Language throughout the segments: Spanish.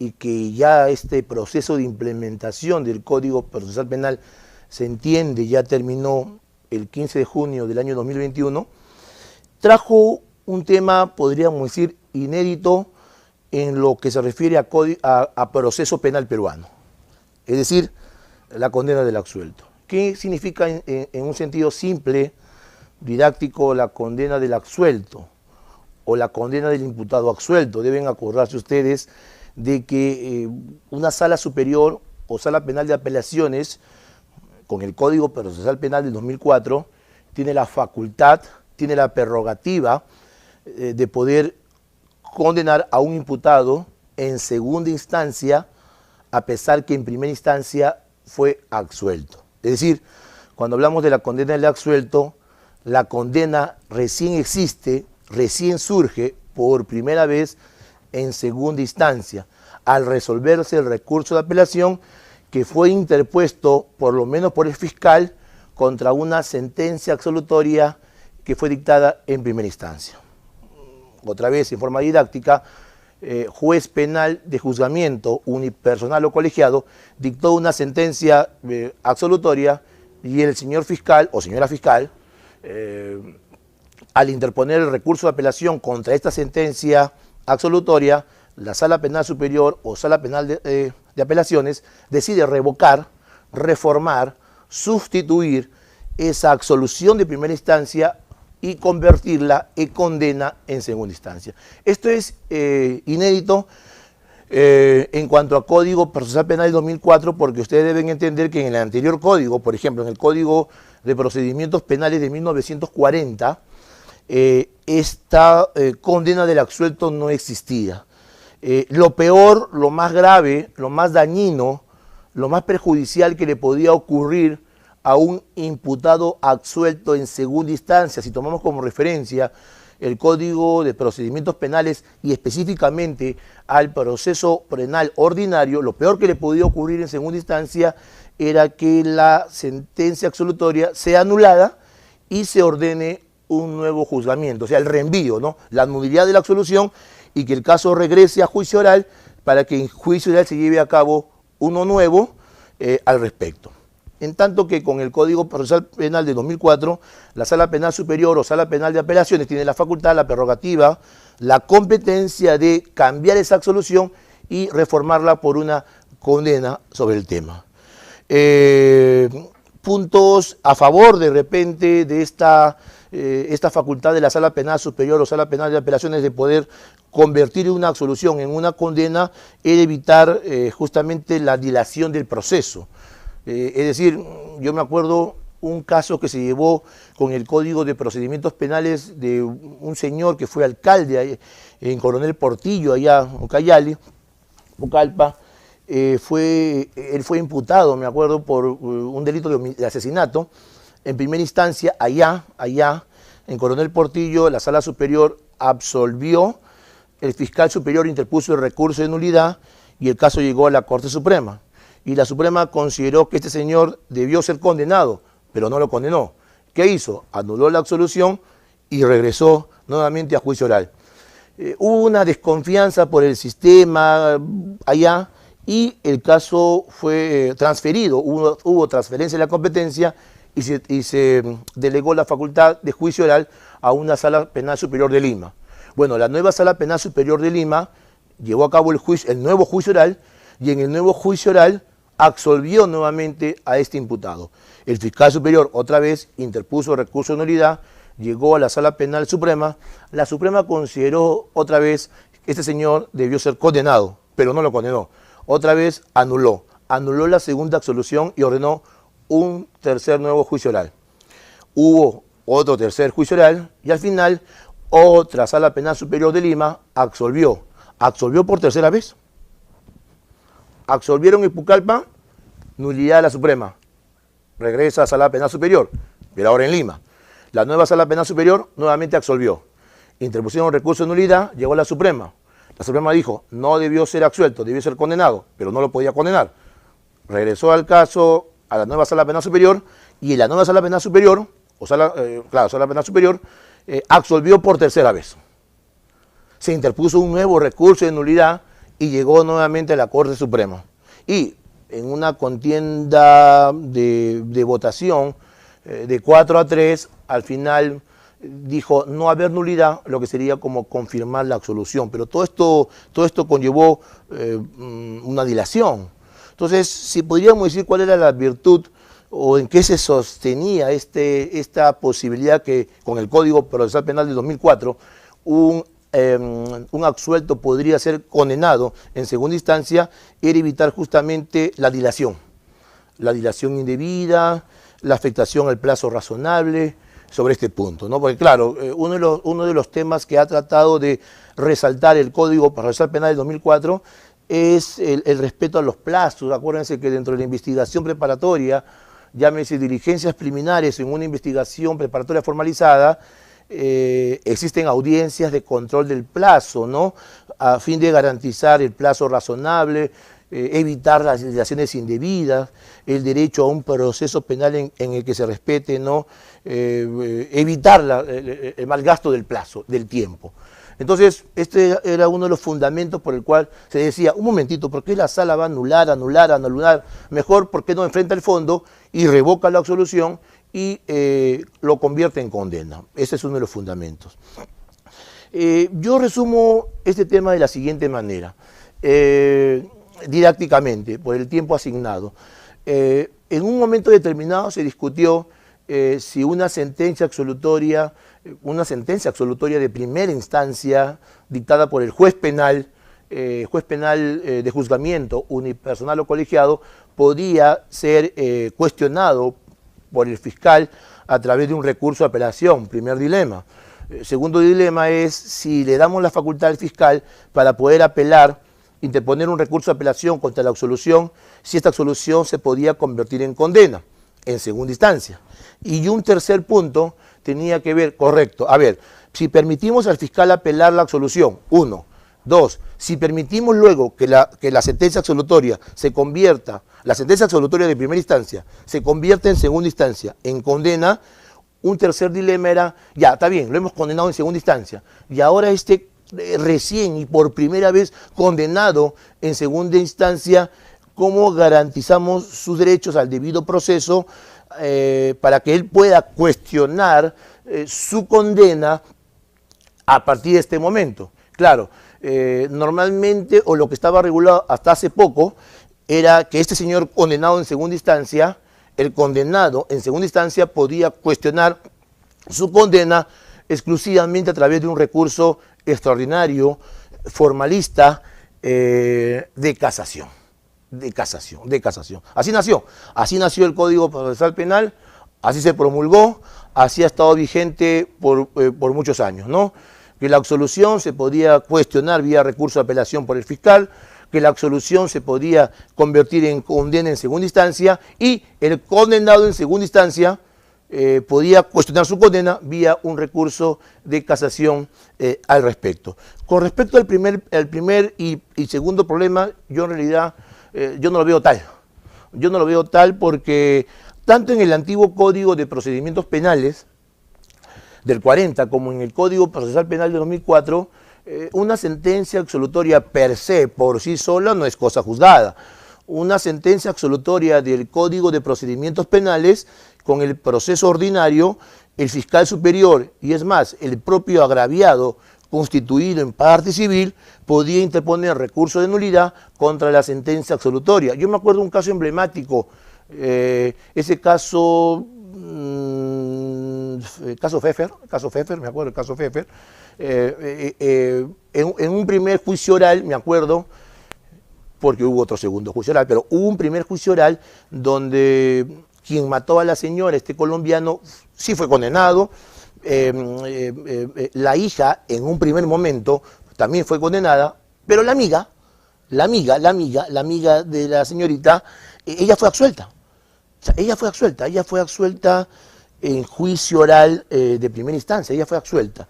y que ya este proceso de implementación del Código Procesal Penal se entiende ya terminó el 15 de junio del año 2021, trajo un tema, podríamos decir, inédito en lo que se refiere a proceso penal peruano, es decir, la condena del absuelto. ¿Qué significa en un sentido simple, didáctico, la condena del absuelto o la condena del imputado absuelto? Deben acordarse ustedes de que una sala superior o sala penal de apelaciones, con el Código Procesal Penal del 2004, tiene la facultad, tiene la prerrogativa de poder condenar a un imputado en segunda instancia, a pesar que en primera instancia fue absuelto. Es decir, cuando hablamos de la condena del absuelto, la condena recién existe, recién surge por primera vez en segunda instancia, al resolverse el recurso de apelación que fue interpuesto, por lo menos por el fiscal, contra una sentencia absolutoria que fue dictada en primera instancia. Otra vez, en forma didáctica, juez penal de juzgamiento unipersonal o colegiado dictó una sentencia absolutoria y el señor fiscal o señora fiscal, al interponer el recurso de apelación contra esta sentencia absolutoria, la Sala Penal Superior o Sala Penal de Apelaciones decide revocar, reformar, sustituir esa absolución de primera instancia y convertirla en condena en segunda instancia. Esto es inédito en cuanto a Código Procesal Penal del 2004, porque ustedes deben entender que en el anterior código, por ejemplo, en el Código de Procedimientos Penales de 1940, esta condena del absuelto no existía. Lo peor, lo más grave, lo más dañino, lo más perjudicial que le podía ocurrir a un imputado absuelto en segunda instancia, si tomamos como referencia el Código de Procedimientos Penales y específicamente al proceso penal ordinario, lo peor que le podía ocurrir en segunda instancia era que la sentencia absolutoria sea anulada y se ordene un nuevo juzgamiento, o sea, el reenvío, ¿no? La nulidad de la absolución y que el caso regrese a juicio oral para que en juicio oral se lleve a cabo uno nuevo al respecto. En tanto que con el Código Procesal Penal de 2004, la Sala Penal Superior o Sala Penal de Apelaciones tiene la facultad, la prerrogativa, la competencia de cambiar esa absolución y reformarla por una condena sobre el tema. Puntos a favor de repente de esta facultad de la Sala Penal Superior o Sala Penal de Apelaciones de poder convertir una absolución en una condena es evitar justamente la dilación del proceso. Es decir, yo me acuerdo un caso que se llevó con el Código de Procedimientos Penales de un señor que fue alcalde en Coronel Portillo, allá en Ucayali, Pucallpa. Él fue imputado, me acuerdo, por un delito de asesinato. En primera instancia, allá, en Coronel Portillo, la Sala Superior absolvió, el fiscal superior interpuso el recurso de nulidad y el caso llegó a la Corte Suprema. Y la Suprema consideró que este señor debió ser condenado, pero no lo condenó. ¿Qué hizo? Anuló la absolución y regresó nuevamente a juicio oral. Hubo una desconfianza por el sistema allá y el caso fue transferido, hubo transferencia de la competencia y se delegó la facultad de juicio oral a una Sala Penal Superior de Lima. Bueno, la nueva Sala Penal Superior de Lima llevó a cabo el nuevo juicio oral y en el nuevo juicio oral absolvió nuevamente a este imputado. El fiscal superior otra vez interpuso recurso de nulidad, llegó a la Sala Penal Suprema, la Suprema consideró otra vez que este señor debió ser condenado, pero no lo condenó. Otra vez anuló la segunda absolución y ordenó un tercer nuevo juicio oral. Hubo otro tercer juicio oral y al final otra Sala Penal Superior de Lima absolvió por tercera vez. Absolvieron en Pucallpa, nulidad de la Suprema, regresa a Sala Penal Superior, pero ahora en Lima. La nueva Sala Penal Superior nuevamente absolvió. Interpusieron recurso de nulidad, llegó a la Suprema. La Suprema dijo, no debió ser absuelto, debió ser condenado, pero no lo podía condenar. Regresó al caso a la nueva Sala Penal Superior y en la nueva Sala Penal Superior, Sala Penal Superior, absolvió por tercera vez. Se interpuso un nuevo recurso de nulidad y llegó nuevamente a la Corte Suprema. Y en una contienda de votación de 4-3, al final dijo no haber nulidad, lo que sería como confirmar la absolución. Pero todo esto conllevó una dilación. Entonces, si podríamos decir cuál era la virtud o en qué se sostenía esta posibilidad que con el Código Procesal Penal de 2004, un absuelto podría ser condenado en segunda instancia, era evitar justamente la dilación indebida, la afectación al plazo razonable sobre este punto, ¿no? Porque claro, uno de los temas que ha tratado de resaltar el Código Procesal Penal del 2004 es el respeto a los plazos. Acuérdense que dentro de la investigación preparatoria, llámese diligencias preliminares en una investigación preparatoria formalizada, existen audiencias de control del plazo, ¿no? A fin de garantizar el plazo razonable, evitar las dilaciones indebidas, el derecho a un proceso penal en el que se respete, ¿no? Evitar el mal gasto del plazo, del tiempo. Entonces, este era uno de los fundamentos por el cual se decía, un momentito, ¿por qué la sala va a anular? Mejor, ¿por qué no enfrenta el fondo y revoca la absolución y lo convierte en condena? Ese es uno de los fundamentos. Yo resumo este tema de la siguiente manera, didácticamente, por el tiempo asignado. En un momento determinado se discutió si una sentencia absolutoria de primera instancia dictada por el juez penal de juzgamiento unipersonal o colegiado podía ser cuestionado por el fiscal a través de un recurso de apelación. Primer dilema. Segundo dilema es si le damos la facultad al fiscal para poder apelar, interponer un recurso de apelación contra la absolución, si esta absolución se podía convertir en condena en segunda instancia. Y un tercer punto tenía que ver, correcto, a ver, si permitimos al fiscal apelar la absolución, 1, 2, si permitimos luego que la sentencia absolutoria se convierta, la sentencia absolutoria de primera instancia se convierta en segunda instancia en condena, un tercer dilema era, ya, está bien, lo hemos condenado en segunda instancia, y ahora recién y por primera vez condenado en segunda instancia, ¿cómo garantizamos sus derechos al debido proceso para que él pueda cuestionar su condena a partir de este momento? Claro, normalmente, o lo que estaba regulado hasta hace poco, era que este señor condenado en segunda instancia, el condenado en segunda instancia podía cuestionar su condena exclusivamente a través de un recurso extraordinario, formalista, de casación. Así nació el Código Procesal Penal, así se promulgó, así ha estado vigente por muchos años, ¿no? Que la absolución se podía cuestionar vía recurso de apelación por el fiscal, que la absolución se podía convertir en condena en segunda instancia y el condenado en segunda instancia podía cuestionar su condena vía un recurso de casación al respecto. Con respecto al primer y segundo problema, yo en realidad yo no lo veo tal. Yo no lo veo tal porque tanto en el antiguo Código de Procedimientos Penales del 40 como en el Código Procesal Penal de 2004, una sentencia absolutoria per se, por sí sola, no es cosa juzgada. Una sentencia absolutoria del Código de Procedimientos Penales, con el proceso ordinario, el fiscal superior, y es más, el propio agraviado constituido en parte civil, podía interponer recurso de nulidad contra la sentencia absolutoria. Yo me acuerdo de un caso emblemático, ese caso Pfeffer, me acuerdo del caso Pfeffer, en un primer juicio oral, me acuerdo, porque hubo otro segundo juicio oral, pero hubo un primer juicio oral donde quien mató a la señora, este colombiano, sí fue condenado, la hija en un primer momento también fue condenada, pero la amiga de la señorita, ella fue absuelta. O sea, ella fue absuelta en juicio oral de primera instancia, ella fue absuelta.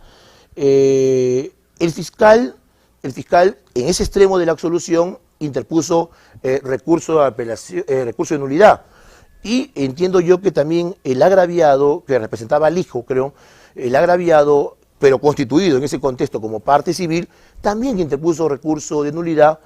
El fiscal en ese extremo de la absolución interpuso recurso de apelación, recurso de nulidad. Y entiendo yo que también el agraviado, que representaba al hijo, creo, el agraviado, pero constituido en ese contexto como parte civil, también interpuso recurso de nulidad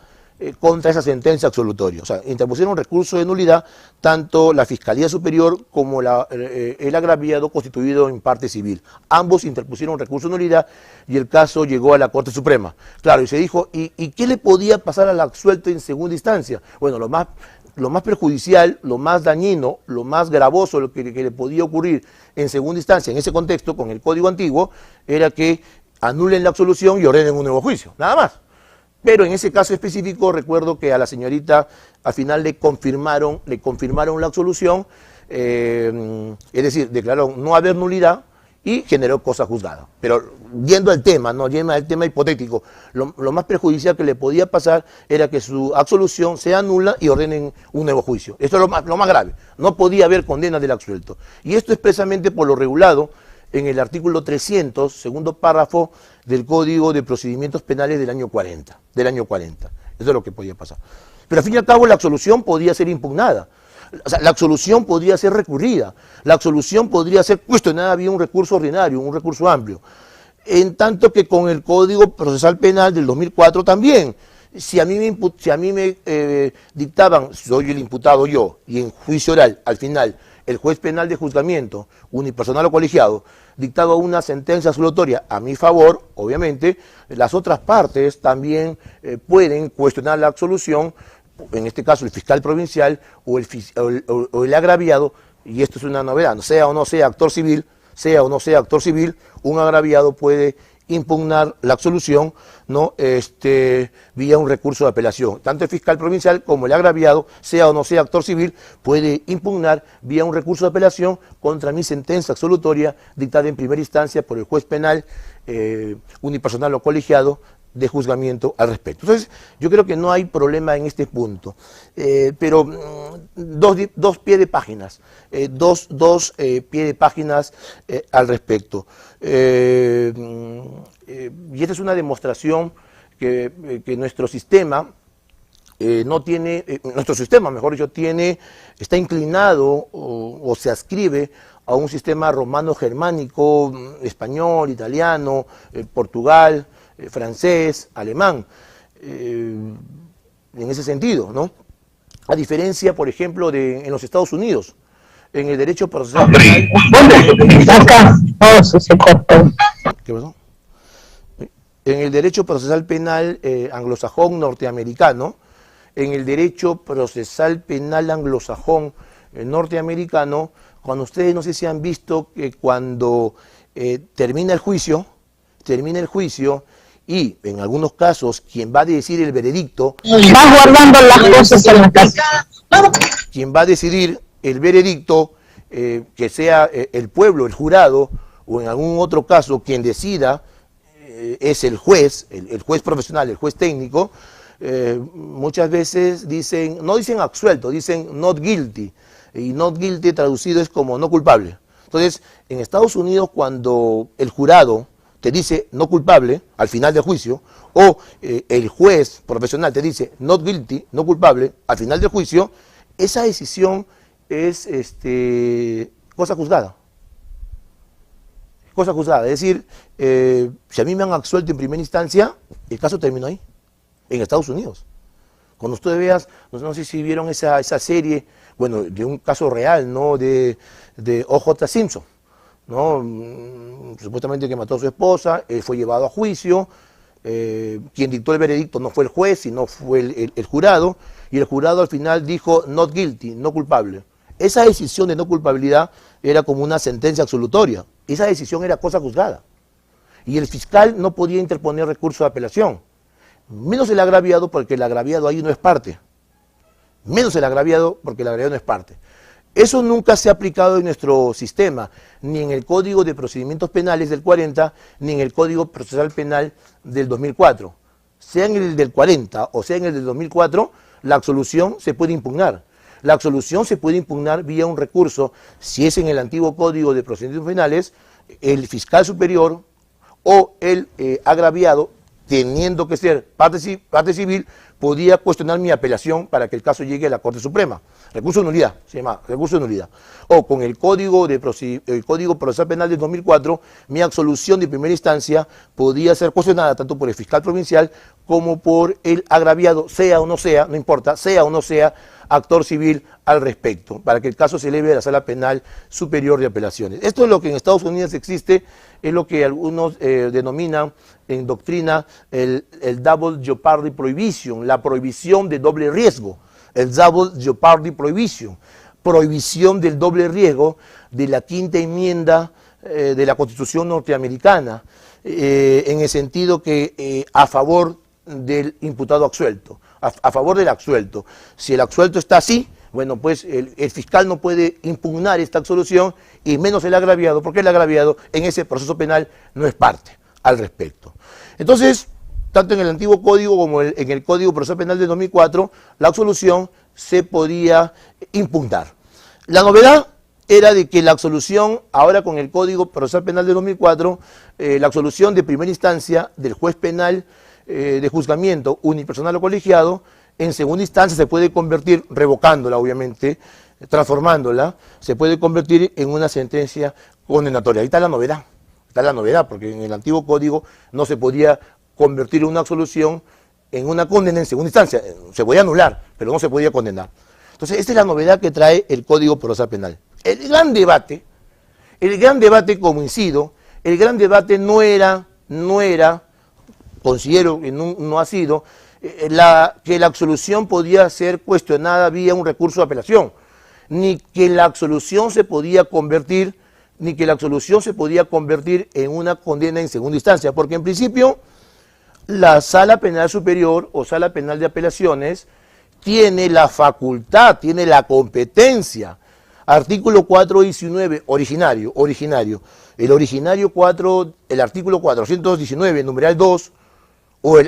contra esa sentencia absolutoria. O sea, interpusieron recurso de nulidad tanto la Fiscalía Superior como el agraviado constituido en parte civil. Ambos interpusieron recurso de nulidad y el caso llegó a la Corte Suprema. Claro, y se dijo, ¿y qué le podía pasar al absuelto en segunda instancia? Bueno, lo más perjudicial, lo más dañino, lo más gravoso, lo que le podía ocurrir en segunda instancia, en ese contexto, con el Código antiguo, era que anulen la absolución y ordenen un nuevo juicio, nada más. Pero en ese caso específico recuerdo que a la señorita al final le confirmaron la absolución, es decir, declaró no haber nulidad y generó cosa juzgada. Pero yendo al tema, no yendo al tema hipotético, lo más perjudicial que le podía pasar era que su absolución sea nula y ordenen un nuevo juicio. Esto es lo más grave. No podía haber condena del absuelto. Y esto expresamente por lo regulado en el artículo 300, segundo párrafo del Código de Procedimientos Penales del año 40. Eso es lo que podía pasar. Pero al fin y al cabo la absolución podía ser impugnada. O sea, la absolución podría ser recurrida. La absolución podría ser cuestionada, había un recurso ordinario, un recurso amplio. En tanto que con el Código Procesal Penal del 2004 también. Si a mí me dictaban, soy el imputado yo, y en juicio oral, al final, el juez penal de juzgamiento, unipersonal o colegiado, dictaba una sentencia absolutoria a mi favor, obviamente, las otras partes también pueden cuestionar la absolución, en este caso el fiscal provincial o el agraviado, y esto es una novedad, sea o no sea actor civil, un agraviado puede impugnar la absolución, ¿no? Vía un recurso de apelación. Tanto el fiscal provincial como el agraviado, sea o no sea actor civil, puede impugnar vía un recurso de apelación contra mi sentencia absolutoria dictada en primera instancia por el juez penal, unipersonal o colegiado de juzgamiento al respecto. Entonces, yo creo que no hay problema en este punto. Pero dos pies de páginas, pie de páginas al respecto. Y esta es una demostración que nuestro sistema no tiene, nuestro sistema, mejor dicho, está inclinado o se adscribe a un sistema romano-germánico, español, italiano, Portugal, francés, alemán, en ese sentido, ¿no? A diferencia, por ejemplo, en los Estados Unidos, en el derecho procesal penal. ¿Qué pasó? En el derecho procesal penal anglosajón norteamericano, en el derecho procesal penal anglosajón norteamericano, cuando ustedes no sé si han visto que cuando termina el juicio y en algunos casos quien va a decidir el veredicto, vas guardando las cosas en la casa. Quien va a decidir el veredicto, que sea el pueblo, el jurado, o en algún otro caso quien decida es el juez profesional, el juez técnico, muchas veces no dicen absuelto, dicen not guilty, y not guilty traducido es como no culpable. Entonces, en Estados Unidos, cuando el jurado te dice no culpable al final del juicio, o el juez profesional te dice not guilty, no culpable, al final del juicio, esa decisión es cosa juzgada. Cosa juzgada, es decir, si a mí me han absuelto en primera instancia, el caso terminó ahí, en Estados Unidos. Cuando ustedes vean, no sé si vieron esa serie, bueno, de un caso real, ¿no? De O.J. Simpson, ¿no? Supuestamente que mató a su esposa, él fue llevado a juicio, quien dictó el veredicto no fue el juez, sino fue el jurado, y el jurado al final dijo not guilty, no culpable. Esa decisión de no culpabilidad era como una sentencia absolutoria, esa decisión era cosa juzgada, y el fiscal no podía interponer recurso de apelación, menos el agraviado, porque el agraviado ahí no es parte, Eso nunca se ha aplicado en nuestro sistema, ni en el Código de Procedimientos Penales del 40, ni en el Código Procesal Penal del 2004. Sea en el del 40 o sea en el del 2004, la absolución se puede impugnar. La absolución se puede impugnar vía un recurso, si es en el antiguo Código de Procedimientos Penales, el fiscal superior o el agraviado, teniendo que ser parte civil, podía cuestionar mi apelación para que el caso llegue a la Corte Suprema. Recurso de nulidad, se llama recurso de nulidad. O con el Código Procesal Penal del 2004, mi absolución de primera instancia podía ser cuestionada tanto por el fiscal provincial como por el agraviado, sea o no sea, no importa, sea o no sea actor civil al respecto, para que el caso se eleve a la Sala Penal Superior de Apelaciones. Esto es lo que en Estados Unidos existe, es lo que algunos denominan en doctrina el double jeopardy prohibition, la prohibición de doble riesgo, el double jeopardy prohibition, prohibición del doble riesgo de la quinta enmienda de la Constitución norteamericana, en el sentido que a favor del imputado absuelto, a favor del absuelto. Si el absuelto está así, bueno, pues el fiscal no puede impugnar esta absolución y menos el agraviado, porque el agraviado en ese proceso penal no es parte al respecto. Entonces, tanto en el antiguo código como en el Código Procesal Penal de 2004, la absolución se podía impugnar. La novedad era de que la absolución, ahora con el Código Procesal Penal de 2004, la absolución de primera instancia del juez penal de juzgamiento unipersonal o colegiado, en segunda instancia se puede convertir, revocándola obviamente, transformándola, se puede convertir en una sentencia condenatoria. Ahí está la novedad, porque en el antiguo código no se podía convertir una absolución en una condena en segunda instancia, se podía anular, pero no se podía condenar. Entonces, esta es la novedad que trae el Código Procesal Penal. El gran debate, como incido, el gran debate no era, considero que no ha sido, que la absolución podía ser cuestionada vía un recurso de apelación, ni que la absolución se podía convertir en una condena en segunda instancia, porque en principio la Sala Penal Superior o Sala Penal de Apelaciones tiene la facultad, tiene la competencia. Artículo 419, originario. El artículo 419, numeral 2,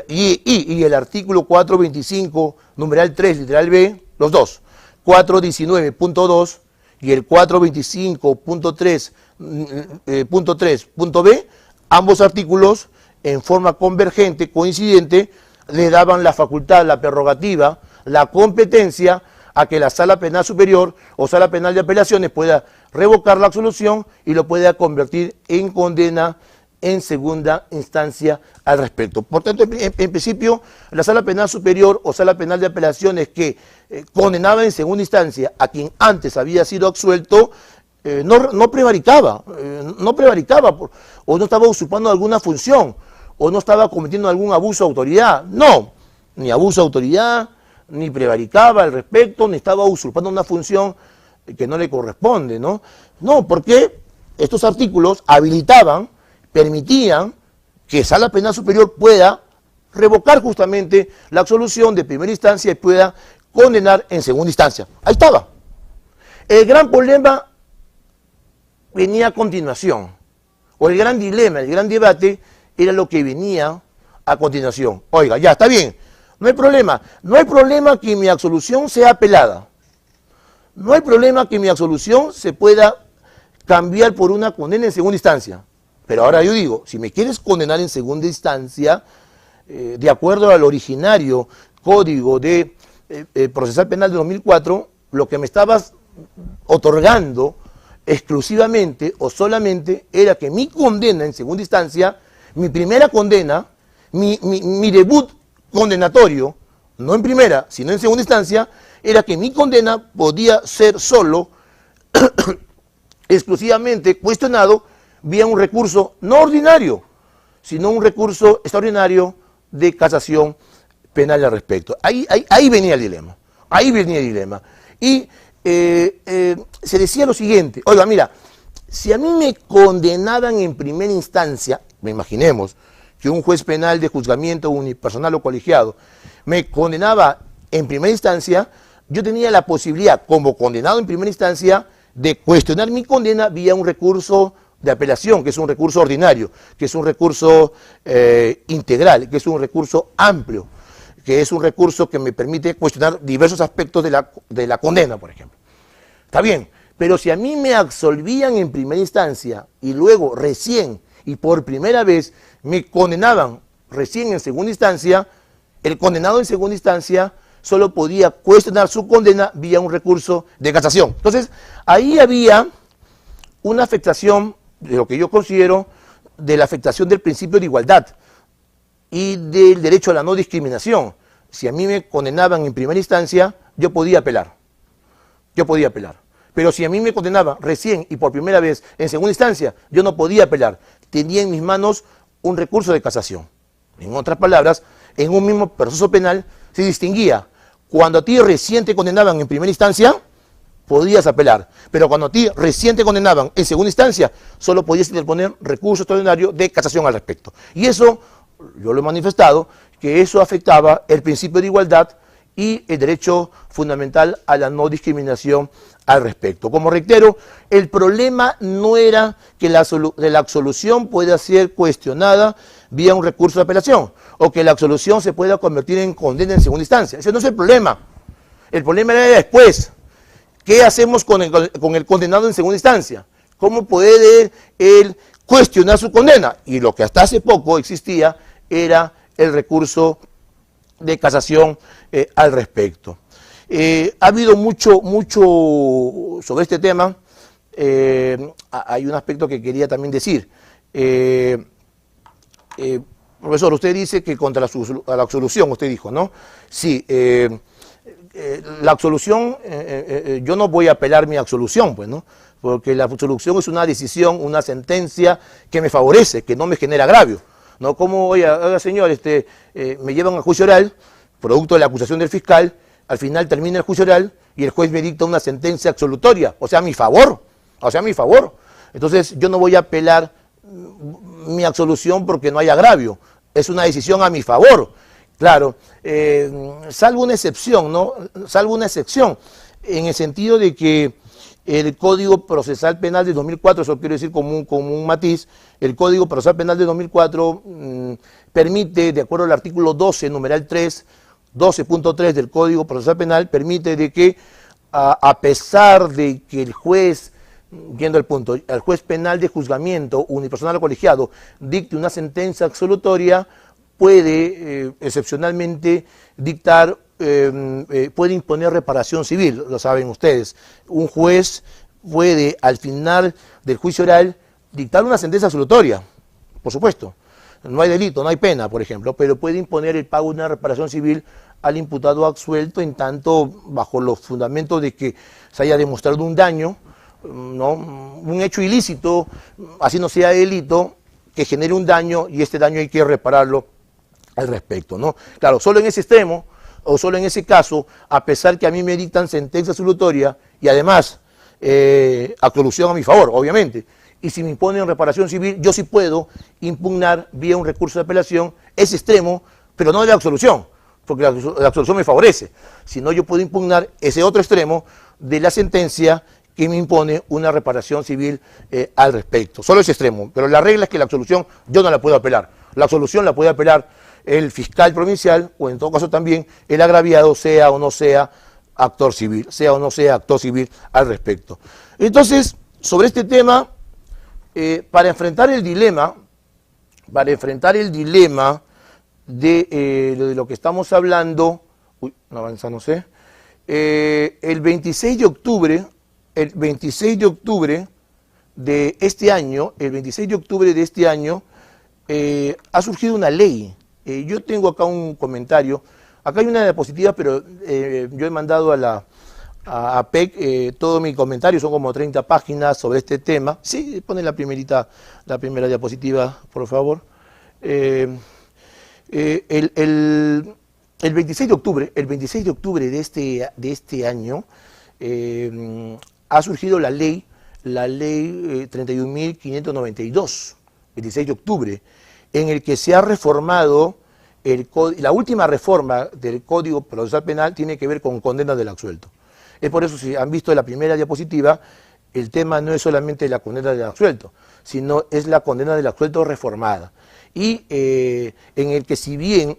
y el artículo 425, numeral 3, literal B, los dos, 419.2 y el 425.3.b, ambos artículos en forma convergente, coincidente, le daban la facultad, la prerrogativa, la competencia a que la Sala Penal Superior o Sala Penal de Apelaciones pueda revocar la absolución y lo pueda convertir en condena en segunda instancia al respecto. Por tanto, en principio, la Sala Penal Superior o Sala Penal de Apelaciones que condenaba en segunda instancia a quien antes había sido absuelto, no prevaricaba, o no estaba usurpando alguna función, o no estaba cometiendo algún abuso de autoridad. No, ni abuso de autoridad, ni prevaricaba al respecto, ni estaba usurpando una función que no le corresponde, ¿no? No, porque estos artículos habilitaban, permitían que Sala Penal Superior pueda revocar justamente la absolución de primera instancia y pueda condenar en segunda instancia. Ahí estaba. El gran problema venía a continuación, o el gran dilema, el gran debate era lo que venía a continuación. Oiga, ya, está bien, no hay problema que mi absolución sea apelada, no hay problema que mi absolución se pueda cambiar por una condena en segunda instancia. Pero ahora yo digo, si me quieres condenar en segunda instancia, de acuerdo al originario Código de Procesal Penal de 2004, lo que me estabas otorgando exclusivamente o solamente era que mi condena en segunda instancia, mi primera condena, mi debut condenatorio, no en primera, sino en segunda instancia, era que mi condena podía ser solo exclusivamente cuestionado vía un recurso no ordinario, sino un recurso extraordinario de casación penal al respecto. Ahí venía el dilema, Y se decía lo siguiente, oiga, mira, si a mí me condenaban en primera instancia, me imaginemos que un juez penal de juzgamiento unipersonal o colegiado me condenaba en primera instancia, yo tenía la posibilidad, como condenado en primera instancia, de cuestionar mi condena vía un recurso de apelación, que es un recurso ordinario, que es un recurso integral, que es un recurso amplio, que es un recurso que me permite cuestionar diversos aspectos de la condena, por ejemplo. Está bien, pero si a mí me absolvían en primera instancia y luego recién y por primera vez me condenaban recién en segunda instancia, el condenado en segunda instancia solo podía cuestionar su condena vía un recurso de casación. Entonces, ahí había una afectación de lo que yo considero de la afectación del principio de igualdad y del derecho a la no discriminación. Si a mí me condenaban en primera instancia, yo podía apelar. Pero si a mí me condenaban recién y por primera vez en segunda instancia, yo no podía apelar. Tenía en mis manos un recurso de casación. En otras palabras, en un mismo proceso penal se distinguía. Cuando a ti recién te condenaban en primera instancia, podías apelar. Pero cuando a ti recién te condenaban en segunda instancia, solo podías interponer recurso extraordinario de casación al respecto. Y eso, yo lo he manifestado, que eso afectaba el principio de igualdad y el derecho fundamental a la no discriminación al respecto. Como reitero, el problema no era que la absolución pueda ser cuestionada vía un recurso de apelación o que la absolución se pueda convertir en condena en segunda instancia. Ese no es el problema. El problema era después. ¿Qué hacemos con el condenado en segunda instancia? ¿Cómo puede él cuestionar su condena? Y lo que hasta hace poco existía era el recurso de casación al respecto. Ha habido mucho sobre este tema. Hay un aspecto que quería también decir. Profesor, usted dice que contra la absolución, usted dijo, ¿no? Sí, la absolución, yo no voy a apelar mi absolución, pues, ¿no? Porque la absolución es una decisión, una sentencia que me favorece, que no me genera agravio. ¿No? Como, oiga, señor, me llevan a juicio oral, producto de la acusación del fiscal, al final termina el juicio oral y el juez me dicta una sentencia absolutoria, o sea, a mi favor. Entonces, yo no voy a apelar mi absolución porque no hay agravio, es una decisión a mi favor. Claro, salvo una excepción, ¿no? Salvo una excepción, en el sentido de que el Código Procesal Penal de 2004, eso quiero decir como un matiz, el Código Procesal Penal de 2004 permite, de acuerdo al artículo 12, numeral 3, 12.3 del Código Procesal Penal, permite de que a pesar de que el juez, viendo el punto, el juez penal de juzgamiento unipersonal o colegiado dicte una sentencia absolutoria, puede excepcionalmente dictar, puede imponer reparación civil, lo saben ustedes. Un juez puede, al final del juicio oral, dictar una sentencia absolutoria, por supuesto. No hay delito, no hay pena, por ejemplo, pero puede imponer el pago de una reparación civil al imputado absuelto, en tanto bajo los fundamentos de que se haya demostrado un daño, ¿no? Un hecho ilícito, así no sea delito, que genere un daño y este daño hay que repararlo al respecto, ¿no? Claro, solo en ese extremo o solo en ese caso, a pesar que a mí me dictan sentencia absolutoria y además absolución a mi favor, obviamente, y si me imponen reparación civil, yo sí puedo impugnar vía un recurso de apelación ese extremo, pero no de la absolución, porque la absolución me favorece, sino yo puedo impugnar ese otro extremo de la sentencia que me impone una reparación civil al respecto. Solo ese extremo, pero la regla es que la absolución yo no la puedo apelar. La absolución la puede apelar el fiscal provincial o en todo caso también el agraviado, sea o no sea actor civil, al respecto. Entonces, sobre este tema, para enfrentar el dilema de lo que estamos hablando, no avanza, no sé, el 26 de octubre de este año, ha surgido una ley. Yo tengo acá un comentario, acá hay una diapositiva, pero yo he mandado a PEC todo mi comentario, son como 30 páginas sobre este tema. Sí, pone la primera diapositiva, por favor. El 26 de octubre de este año ha surgido la ley 31.592, 26 de octubre, en el que se ha reformado la última reforma del Código Procesal Penal tiene que ver con condena del absuelto. Es por eso, si han visto la primera diapositiva, el tema no es solamente la condena del absuelto, sino es la condena del absuelto reformada. Y en el que si bien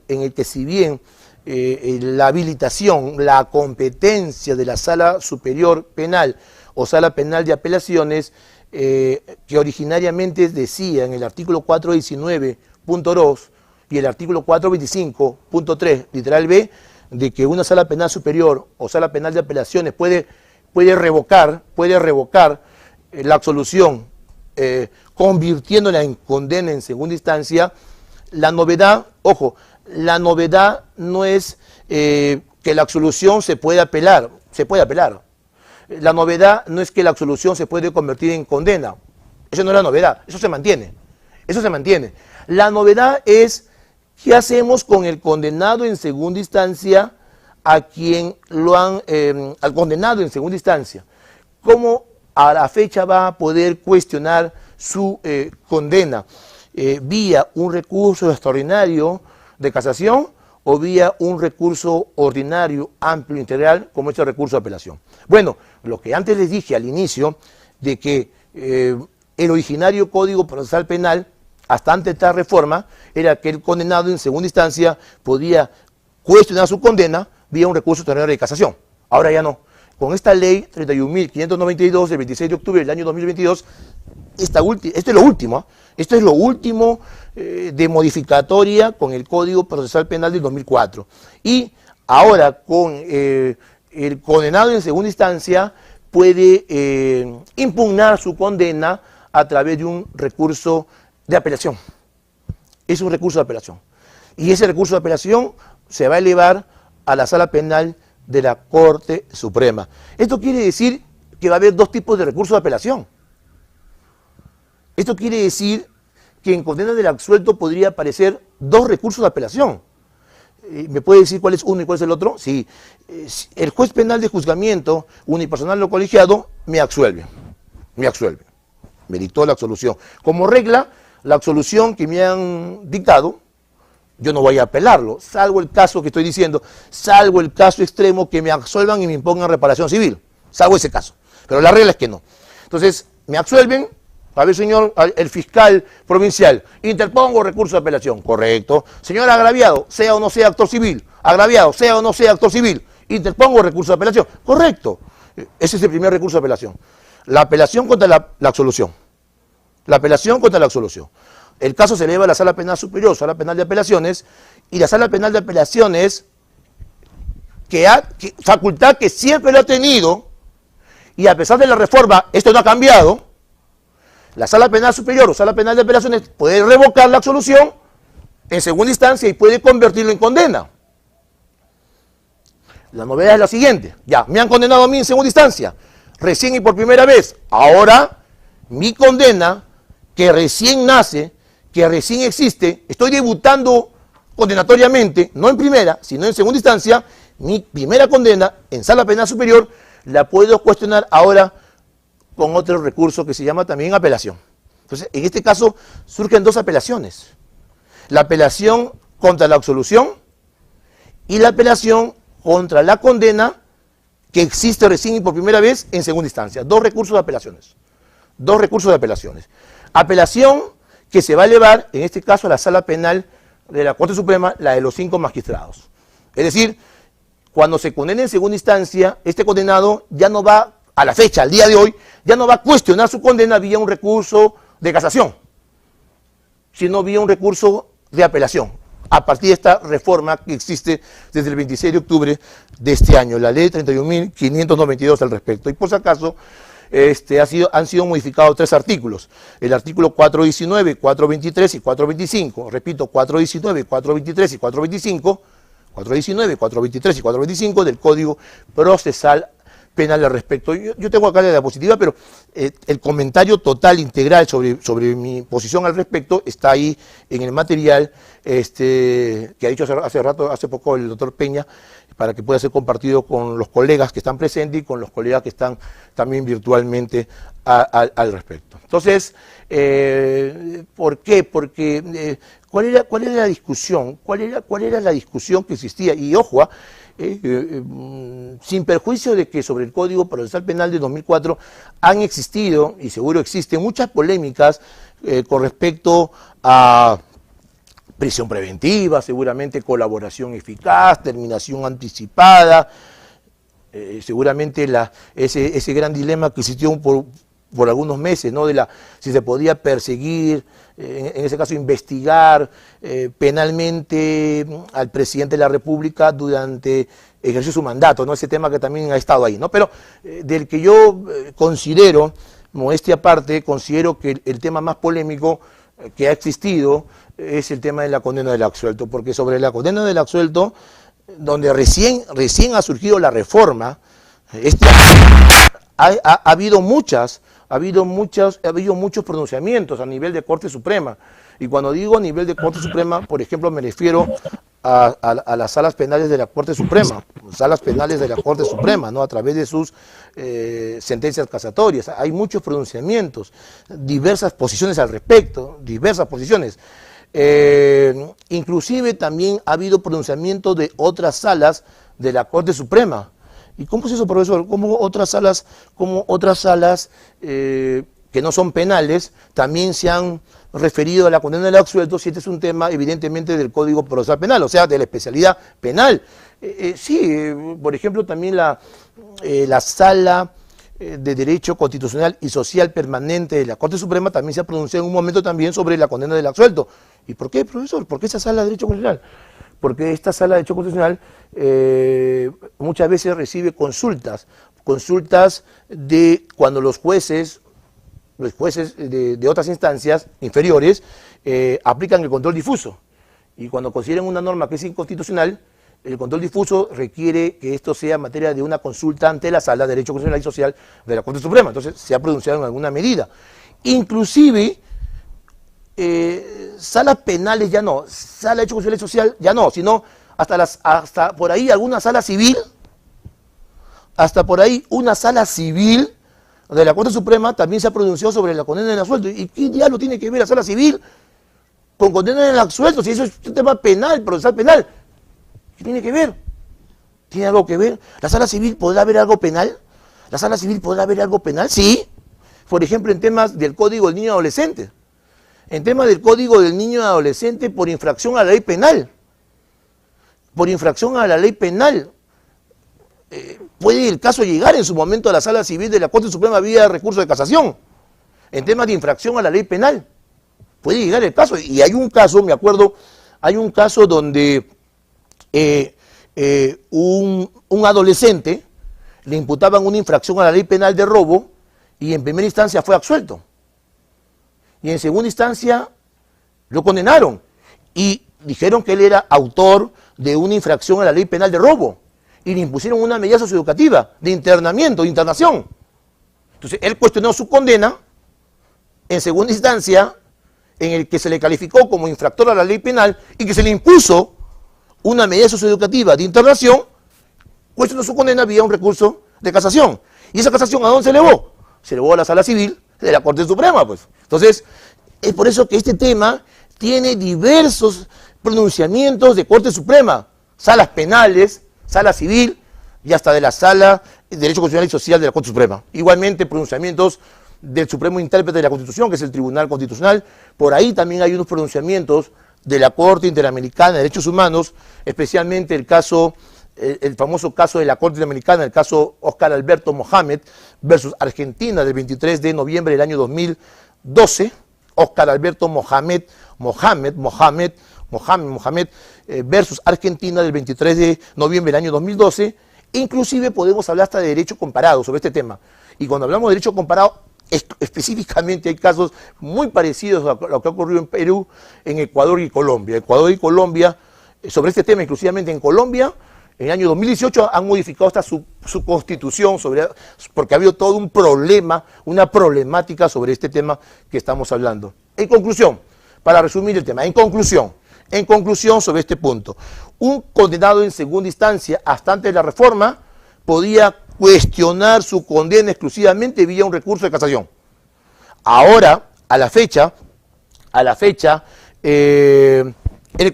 la habilitación, la competencia de la Sala Superior Penal o Sala Penal de Apelaciones, que originariamente decía en el artículo 419.2, y el artículo 425.3, literal B, de que una sala penal superior o sala penal de apelaciones puede revocar la absolución convirtiéndola en condena en segunda instancia. La novedad, ojo, la novedad no es que la absolución se puede apelar, La novedad no es que la absolución se puede convertir en condena. Eso no es la novedad, eso se mantiene. La novedad es qué hacemos con el condenado en segunda instancia a quien lo han, al condenado en segunda instancia. ¿Cómo a la fecha va a poder cuestionar su condena? ¿Vía un recurso extraordinario de casación o vía un recurso ordinario, amplio, integral, como este recurso de apelación? Bueno, lo que antes les dije al inicio, de que el originario Código Procesal Penal, hasta antes de esta reforma, era que el condenado en segunda instancia podía cuestionar su condena vía un recurso extraordinario de casación. Ahora ya no. Con esta ley 31.592 del 26 de octubre del año 2022, esto es lo último, de modificatoria con el Código Procesal Penal del 2004. Y ahora con el condenado en segunda instancia puede impugnar su condena a través de un recurso de apelación. Es un recurso de apelación. Y ese recurso de apelación se va a elevar a la Sala Penal de la Corte Suprema. Esto quiere decir que va a haber dos tipos de recursos de apelación. Esto quiere decir que en condena del absuelto podría aparecer dos recursos de apelación. ¿Me puede decir cuál es uno y cuál es el otro? Sí. El juez penal de juzgamiento unipersonal o colegiado me absuelve. Me dictó la absolución. Como regla, la absolución que me han dictado, yo no voy a apelarlo, salvo el caso que estoy diciendo, salvo el caso extremo que me absuelvan y me impongan reparación civil, salvo ese caso. Pero la regla es que no. Entonces, me absuelven, a ver, señor, el fiscal provincial, interpongo recurso de apelación, correcto. Señor agraviado, sea o no sea actor civil, interpongo recurso de apelación, correcto. Ese es el primer recurso de apelación. La apelación contra la absolución. El caso se eleva a la Sala Penal Superior, Sala Penal de Apelaciones, y la Sala Penal de Apelaciones, facultad que siempre lo ha tenido, y a pesar de la reforma, esto no ha cambiado, la Sala Penal Superior o Sala Penal de Apelaciones puede revocar la absolución en segunda instancia y puede convertirlo en condena. La novedad es la siguiente: ya, me han condenado a mí en segunda instancia, recién y por primera vez. Ahora, mi condena, que recién nace, que recién existe, estoy debutando condenatoriamente, no en primera, sino en segunda instancia, mi primera condena en Sala Penal Superior la puedo cuestionar ahora con otro recurso que se llama también apelación. Entonces, en este caso surgen dos apelaciones: la apelación contra la absolución y la apelación contra la condena que existe recién y por primera vez en segunda instancia. Dos recursos de apelaciones. Apelación que se va a elevar, en este caso, a la Sala Penal de la Corte Suprema, la de los 5 magistrados. Es decir, cuando se condene en segunda instancia, este condenado ya no va, a la fecha, al día de hoy, ya no va a cuestionar su condena vía un recurso de casación, sino vía un recurso de apelación, a partir de esta reforma que existe desde el 26 de octubre de este año, la ley 31.592 al respecto. Y por si acaso, han sido modificados 3 artículos: el artículo 419, 423 y 425, repito, 419, 423 y 425, 419, 423 y 425 del Código Procesal Penal al respecto. Yo tengo acá la diapositiva, pero el comentario total, integral sobre mi posición al respecto está ahí en el material que ha dicho hace poco el doctor Peña, para que pueda ser compartido con los colegas que están presentes y con los colegas que están también virtualmente al respecto. Entonces, ¿por qué? Porque ¿cuál era la discusión? ¿Cuál era la discusión que existía? Y ojo, sin perjuicio de que sobre el Código Procesal Penal de 2004 han existido, y seguro existen, muchas polémicas con respecto a prisión preventiva, seguramente colaboración eficaz, terminación anticipada, seguramente ese gran dilema que existió por algunos meses, ¿no? Si se podía perseguir, en ese caso investigar penalmente al presidente de la República durante ejerció su mandato, ¿no? Ese tema que también ha estado ahí, ¿no? Pero del que yo considero, modestia aparte, considero que el tema más polémico que ha existido es el tema de la condena del absuelto, porque sobre la condena del absuelto, donde recién ha surgido la reforma, ha habido muchos pronunciamientos a nivel de Corte Suprema. Y cuando digo a nivel de Corte Suprema, por ejemplo, me refiero a las salas penales de la Corte Suprema, ¿no? A través de sus sentencias casatorias. Hay muchos pronunciamientos, diversas posiciones al respecto, inclusive también ha habido pronunciamientos de otras salas de la Corte Suprema. ¿Y cómo es eso, profesor? ¿Cómo otras salas que no son penales también se han referido a la condena del absuelto, si este es un tema evidentemente del Código Procesal Penal, o sea, de la especialidad penal? Sí, por ejemplo, también la Sala de Derecho Constitucional y Social Permanente de la Corte Suprema también se ha pronunciado en un momento también sobre la condena del absuelto. ¿Y por qué, profesor? ¿Por qué esa Sala de Derecho Constitucional? Porque esta Sala de Derecho Constitucional muchas veces recibe consultas de cuando los jueces de otras instancias inferiores aplican el control difuso. Y cuando consideran una norma que es inconstitucional, el control difuso requiere que esto sea materia de una consulta ante la Sala de Derecho Constitucional y Social de la Corte Suprema. Entonces se ha pronunciado en alguna medida. Inclusive, salas penales ya no, Sala de Derecho Constitucional y Social ya no, sino hasta por ahí alguna sala civil, una sala civil de la Corte Suprema también se ha pronunciado sobre la condena del absuelto. ¿Y qué diablo tiene que ver la sala civil con condena del absuelto? Si eso es un tema penal, procesal penal. ¿Qué tiene que ver? ¿Tiene algo que ver? ¿La sala civil podrá haber algo penal? Sí. Por ejemplo, en temas del Código del Niño y Adolescente. En temas del Código del Niño y Adolescente por infracción a la ley penal. Puede el caso llegar en su momento a la Sala Civil de la Corte Suprema vía recurso de casación. En temas de infracción a la ley penal. Puede llegar el caso. Y hay un caso, me acuerdo, donde un adolescente le imputaban una infracción a la ley penal de robo y en primera instancia fue absuelto. Y en segunda instancia lo condenaron y dijeron que él era autor de una infracción a la ley penal de robo y le impusieron una medida socioeducativa de internación. Entonces él cuestionó su condena en segunda instancia, en el que se le calificó como infractor a la ley penal y que se le impuso una medida socioeducativa de internación, cuestionó su condena vía un recurso de casación. ¿Y esa casación a dónde se elevó? Se elevó a la Sala Civil de la Corte Suprema, pues. Entonces, es por eso que este tema tiene diversos pronunciamientos de Corte Suprema, salas penales, Sala Civil y hasta de la Sala de Derecho Constitucional y Social de la Corte Suprema. Igualmente, pronunciamientos del Supremo Intérprete de la Constitución, que es el Tribunal Constitucional. Por ahí también hay unos pronunciamientos de la Corte Interamericana de Derechos Humanos, especialmente el famoso caso de la Corte Interamericana, el caso Oscar Alberto Mohamed versus Argentina del 23 de noviembre del año 2012, Oscar Alberto Mohamed versus Argentina del 23 de noviembre del año 2012. Inclusive podemos hablar hasta de derecho comparado sobre este tema. Y cuando hablamos de derecho comparado, específicamente hay casos muy parecidos a lo que ha ocurrido en Perú, en Ecuador y Colombia. Sobre este tema, exclusivamente en Colombia, en el año 2018 han modificado hasta su constitución, porque ha habido todo un problema, una problemática sobre este tema que estamos hablando. En conclusión, para resumir el tema, en conclusión sobre este punto, un condenado en segunda instancia, hasta antes de la reforma, podía cuestionar su condena exclusivamente vía un recurso de casación. Ahora, a la fecha, el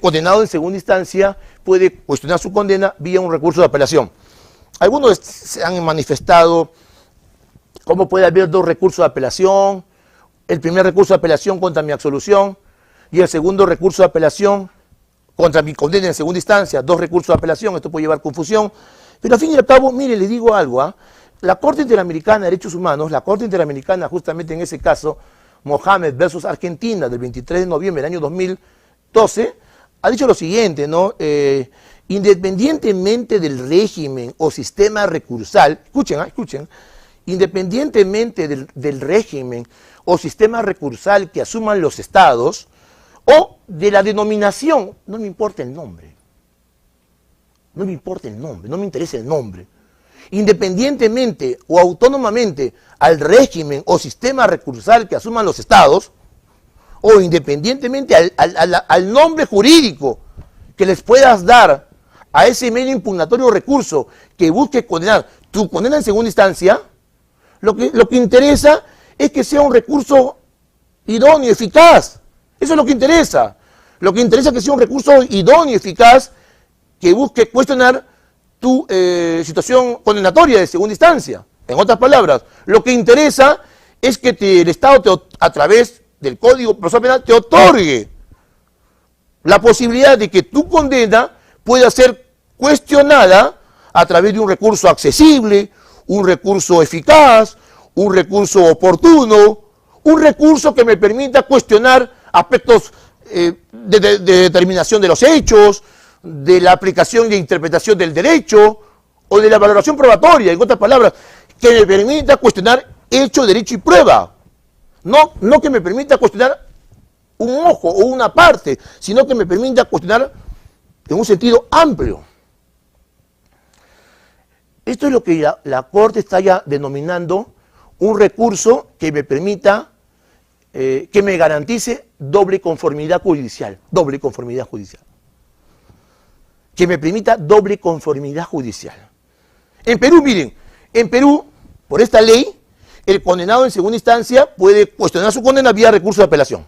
condenado en segunda instancia puede cuestionar su condena vía un recurso de apelación. Algunos se han manifestado cómo puede haber dos recursos de apelación, el primer recurso de apelación contra mi absolución y el segundo recurso de apelación contra mi condena en segunda instancia, dos recursos de apelación. Esto puede llevar confusión, pero al fin y al cabo, mire, le digo algo, la Corte Interamericana de Derechos Humanos, la Corte Interamericana justamente en ese caso, Mohamed versus Argentina, del 23 de noviembre del año 2012, ha dicho lo siguiente, ¿no? Independientemente del régimen o sistema recursal, escuchen, independientemente del régimen o sistema recursal que asuman los estados, o de la denominación, no me importa el nombre, no me importa el nombre, no me interesa el nombre, independientemente o autónomamente al régimen o sistema recursal que asuman los estados, o independientemente al nombre jurídico que les puedas dar a ese medio impugnatorio recurso que busque condenar tu condena en segunda instancia, lo que interesa es que sea un recurso idóneo, eficaz. Eso es lo que interesa. Lo que interesa es que sea un recurso idóneo, eficaz, que busque cuestionar tu situación condenatoria de segunda instancia. En otras palabras, lo que interesa es que el Estado, a través del Código Procesal Penal, te otorgue la posibilidad de que tu condena pueda ser cuestionada a través de un recurso accesible, un recurso eficaz, un recurso oportuno, un recurso que me permita cuestionar aspectos de determinación de los hechos, de la aplicación e interpretación del derecho, o de la valoración probatoria, en otras palabras, que me permita cuestionar hecho, derecho y prueba. No que me permita cuestionar un ojo o una parte, sino que me permita cuestionar en un sentido amplio. Esto es lo que la Corte está ya denominando un recurso que me permita, que me garantice doble conformidad judicial. Que me permita doble conformidad judicial. En Perú, miren, en Perú, por esta ley, el condenado en segunda instancia puede cuestionar su condena vía recurso de apelación.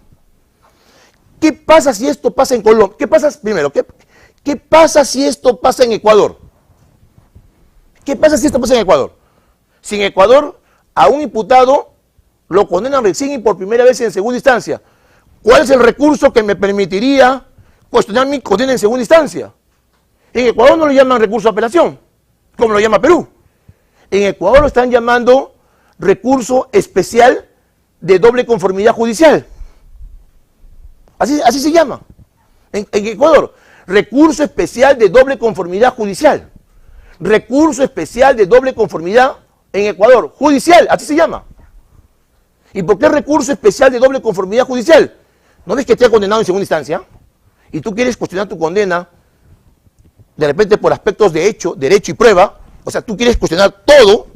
¿Qué pasa si esto pasa en Colombia? ¿Qué pasa si esto pasa en Ecuador? ¿Qué pasa si esto pasa en Ecuador? Si en Ecuador a un imputado lo condenan recién y por primera vez en segunda instancia, ¿cuál es el recurso que me permitiría cuestionar mi condena en segunda instancia? En Ecuador no lo llaman recurso de apelación, como lo llama Perú. En Ecuador lo están llamando recurso especial de doble conformidad judicial. Así se llama. En Ecuador, recurso especial de doble conformidad judicial. Recurso especial de doble conformidad en Ecuador, judicial, así se llama. ¿Y por qué recurso especial de doble conformidad judicial? ¿No ves que te ha condenado en segunda instancia? Y tú quieres cuestionar tu condena, de repente por aspectos de hecho, derecho y prueba, o sea, tú quieres cuestionar todo,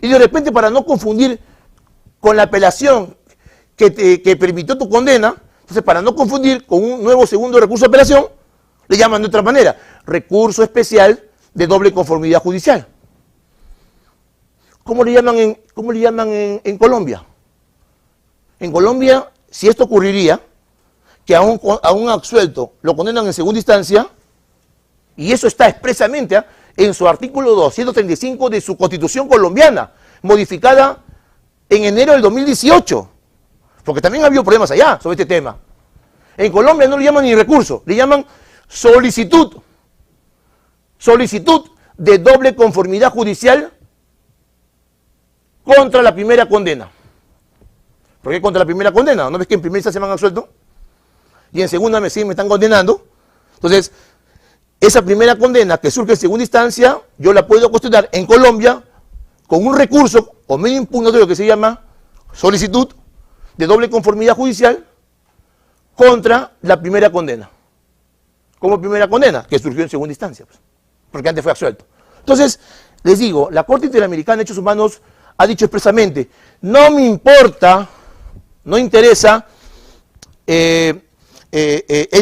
y de repente para no confundir con la apelación que permitió tu condena, entonces para no confundir con un nuevo segundo recurso de apelación, le llaman de otra manera, recurso especial de doble conformidad judicial. ¿Cómo le llaman en Colombia? En Colombia, si esto ocurriría, que a un absuelto lo condenan en segunda instancia, y eso está expresamente en su artículo 235 de su Constitución colombiana, modificada en enero del 2018, porque también ha habido problemas allá sobre este tema. En Colombia no le llaman ni recurso, le llaman solicitud de doble conformidad judicial contra la primera condena. ¿Por qué contra la primera condena? ¿No ves que en primera instancia me han absuelto? Y en segunda me están condenando. Entonces, esa primera condena que surge en segunda instancia, yo la puedo cuestionar en Colombia con un recurso o medio impugnatorio que se llama solicitud de doble conformidad judicial contra la primera condena. Como primera condena, que surgió en segunda instancia, pues, porque antes fue absuelto. Entonces, les digo, la Corte Interamericana de Derechos Humanos ha dicho expresamente, no me importa, no interesa el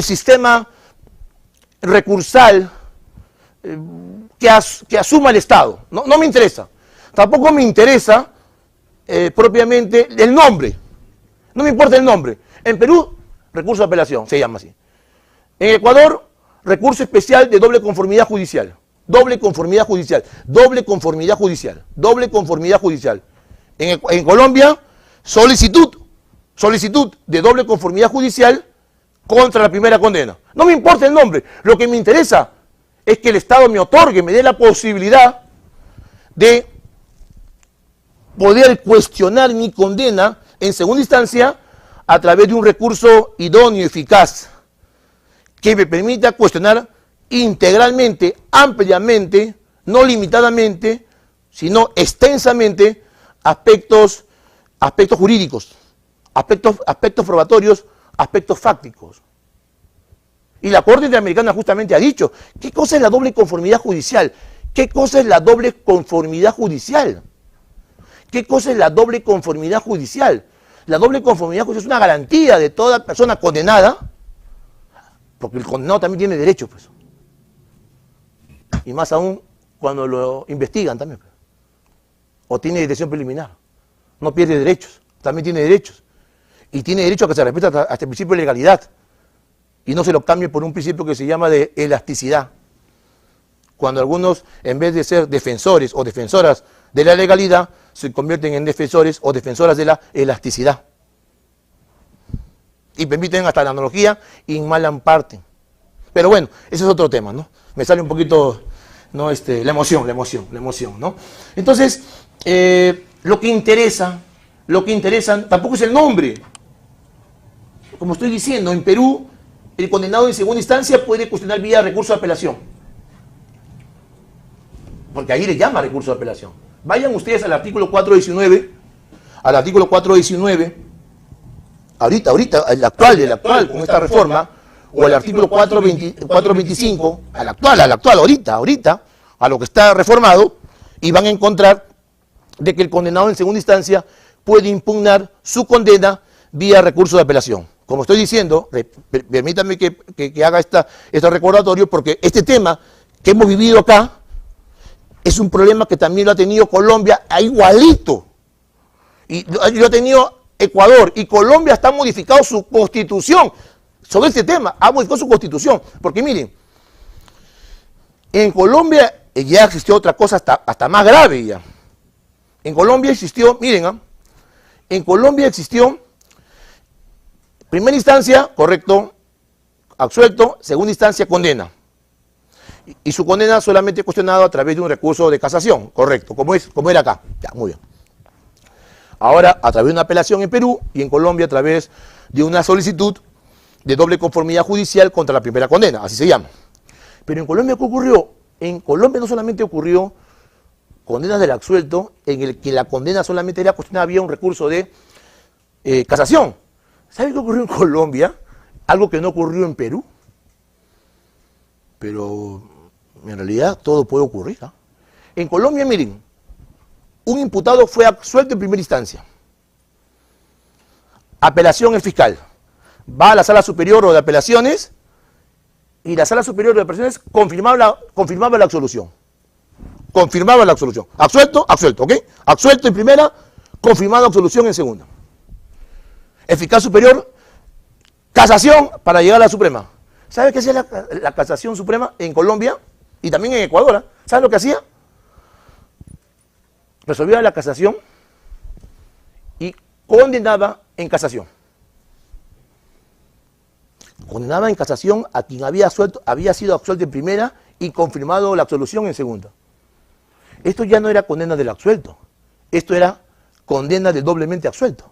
sistema recursal que asuma el Estado, no me interesa. Tampoco me interesa propiamente el nombre, no me importa el nombre. En Perú, recurso de apelación, se llama así. En Ecuador, recurso especial de doble conformidad judicial. Doble conformidad judicial. En Colombia, solicitud de doble conformidad judicial contra la primera condena. No me importa el nombre, lo que me interesa es que el Estado me otorgue, me dé la posibilidad de poder cuestionar mi condena en segunda instancia a través de un recurso idóneo y eficaz que me permita cuestionar integralmente, ampliamente, no limitadamente, sino extensamente aspectos jurídicos, aspectos probatorios, aspectos fácticos. Y la Corte Interamericana justamente ha dicho, ¿qué cosa es la doble conformidad judicial? ¿Qué cosa es la doble conformidad judicial? ¿Qué cosa es la doble conformidad judicial? La doble conformidad judicial es una garantía de toda persona condenada, porque el condenado también tiene derechos, pues. Y más aún cuando lo investigan también, pues. O tiene detención preliminar. No pierde derechos, también tiene derechos. Y tiene derecho a que se respete hasta el principio de legalidad. Y no se lo cambie por un principio que se llama de elasticidad. Cuando algunos, en vez de ser defensores o defensoras de la legalidad, se convierten en defensores o defensoras de la elasticidad. Y permiten hasta la analogía y malan parte. Pero bueno, ese es otro tema, ¿no? Me sale un poquito, ¿no? La emoción, ¿no? Entonces, lo que interesa tampoco es el nombre. Como estoy diciendo, en Perú, el condenado en segunda instancia puede cuestionar vía recurso de apelación. Porque ahí le llama recurso de apelación. Vayan ustedes al artículo 419, ahorita, el actual, con esta reforma, o al artículo 425, al actual, ahorita, a lo que está reformado, y van a encontrar de que el condenado en segunda instancia puede impugnar su condena vía recurso de apelación. Como estoy diciendo, permítanme que haga este recordatorio, porque este tema que hemos vivido acá es un problema que también lo ha tenido Colombia, igualito. Y lo ha tenido Ecuador. Y Colombia está modificado su constitución sobre este tema. Ha modificado su constitución. Porque miren, en Colombia ya existió otra cosa hasta más grave ya. En Colombia existió, miren, en Colombia existió primera instancia, correcto, absuelto, segunda instancia, condena. Y su condena solamente cuestionado a través de un recurso de casación, correcto, como era acá. Ya, muy bien. Ahora, a través de una apelación en Perú y en Colombia a través de una solicitud de doble conformidad judicial contra la primera condena, así se llama. Pero en Colombia, ¿qué ocurrió? En Colombia no solamente ocurrió condenas del absuelto, en el que la condena solamente era cuestionada vía un recurso de casación. ¿Sabe qué ocurrió en Colombia? Algo que no ocurrió en Perú. Pero en realidad todo puede ocurrir, ¿eh? En Colombia, miren, un imputado fue absuelto en primera instancia. Apelación el fiscal. Va a la sala superior o de apelaciones y la sala superior de apelaciones confirmaba la absolución. Confirmaba la absolución. Absuelto, ¿ok? Absuelto en primera, confirmado absolución en segunda. El fiscal superior, casación para llegar a la Suprema. ¿Sabe qué hacía la casación suprema en Colombia y también en Ecuador? ¿Sabe lo que hacía? Resolvía la casación y condenaba en casación. Condenaba en casación a quien había sido absuelto en primera y confirmado la absolución en segunda. Esto ya no era condena del absuelto, esto era condena del doblemente absuelto.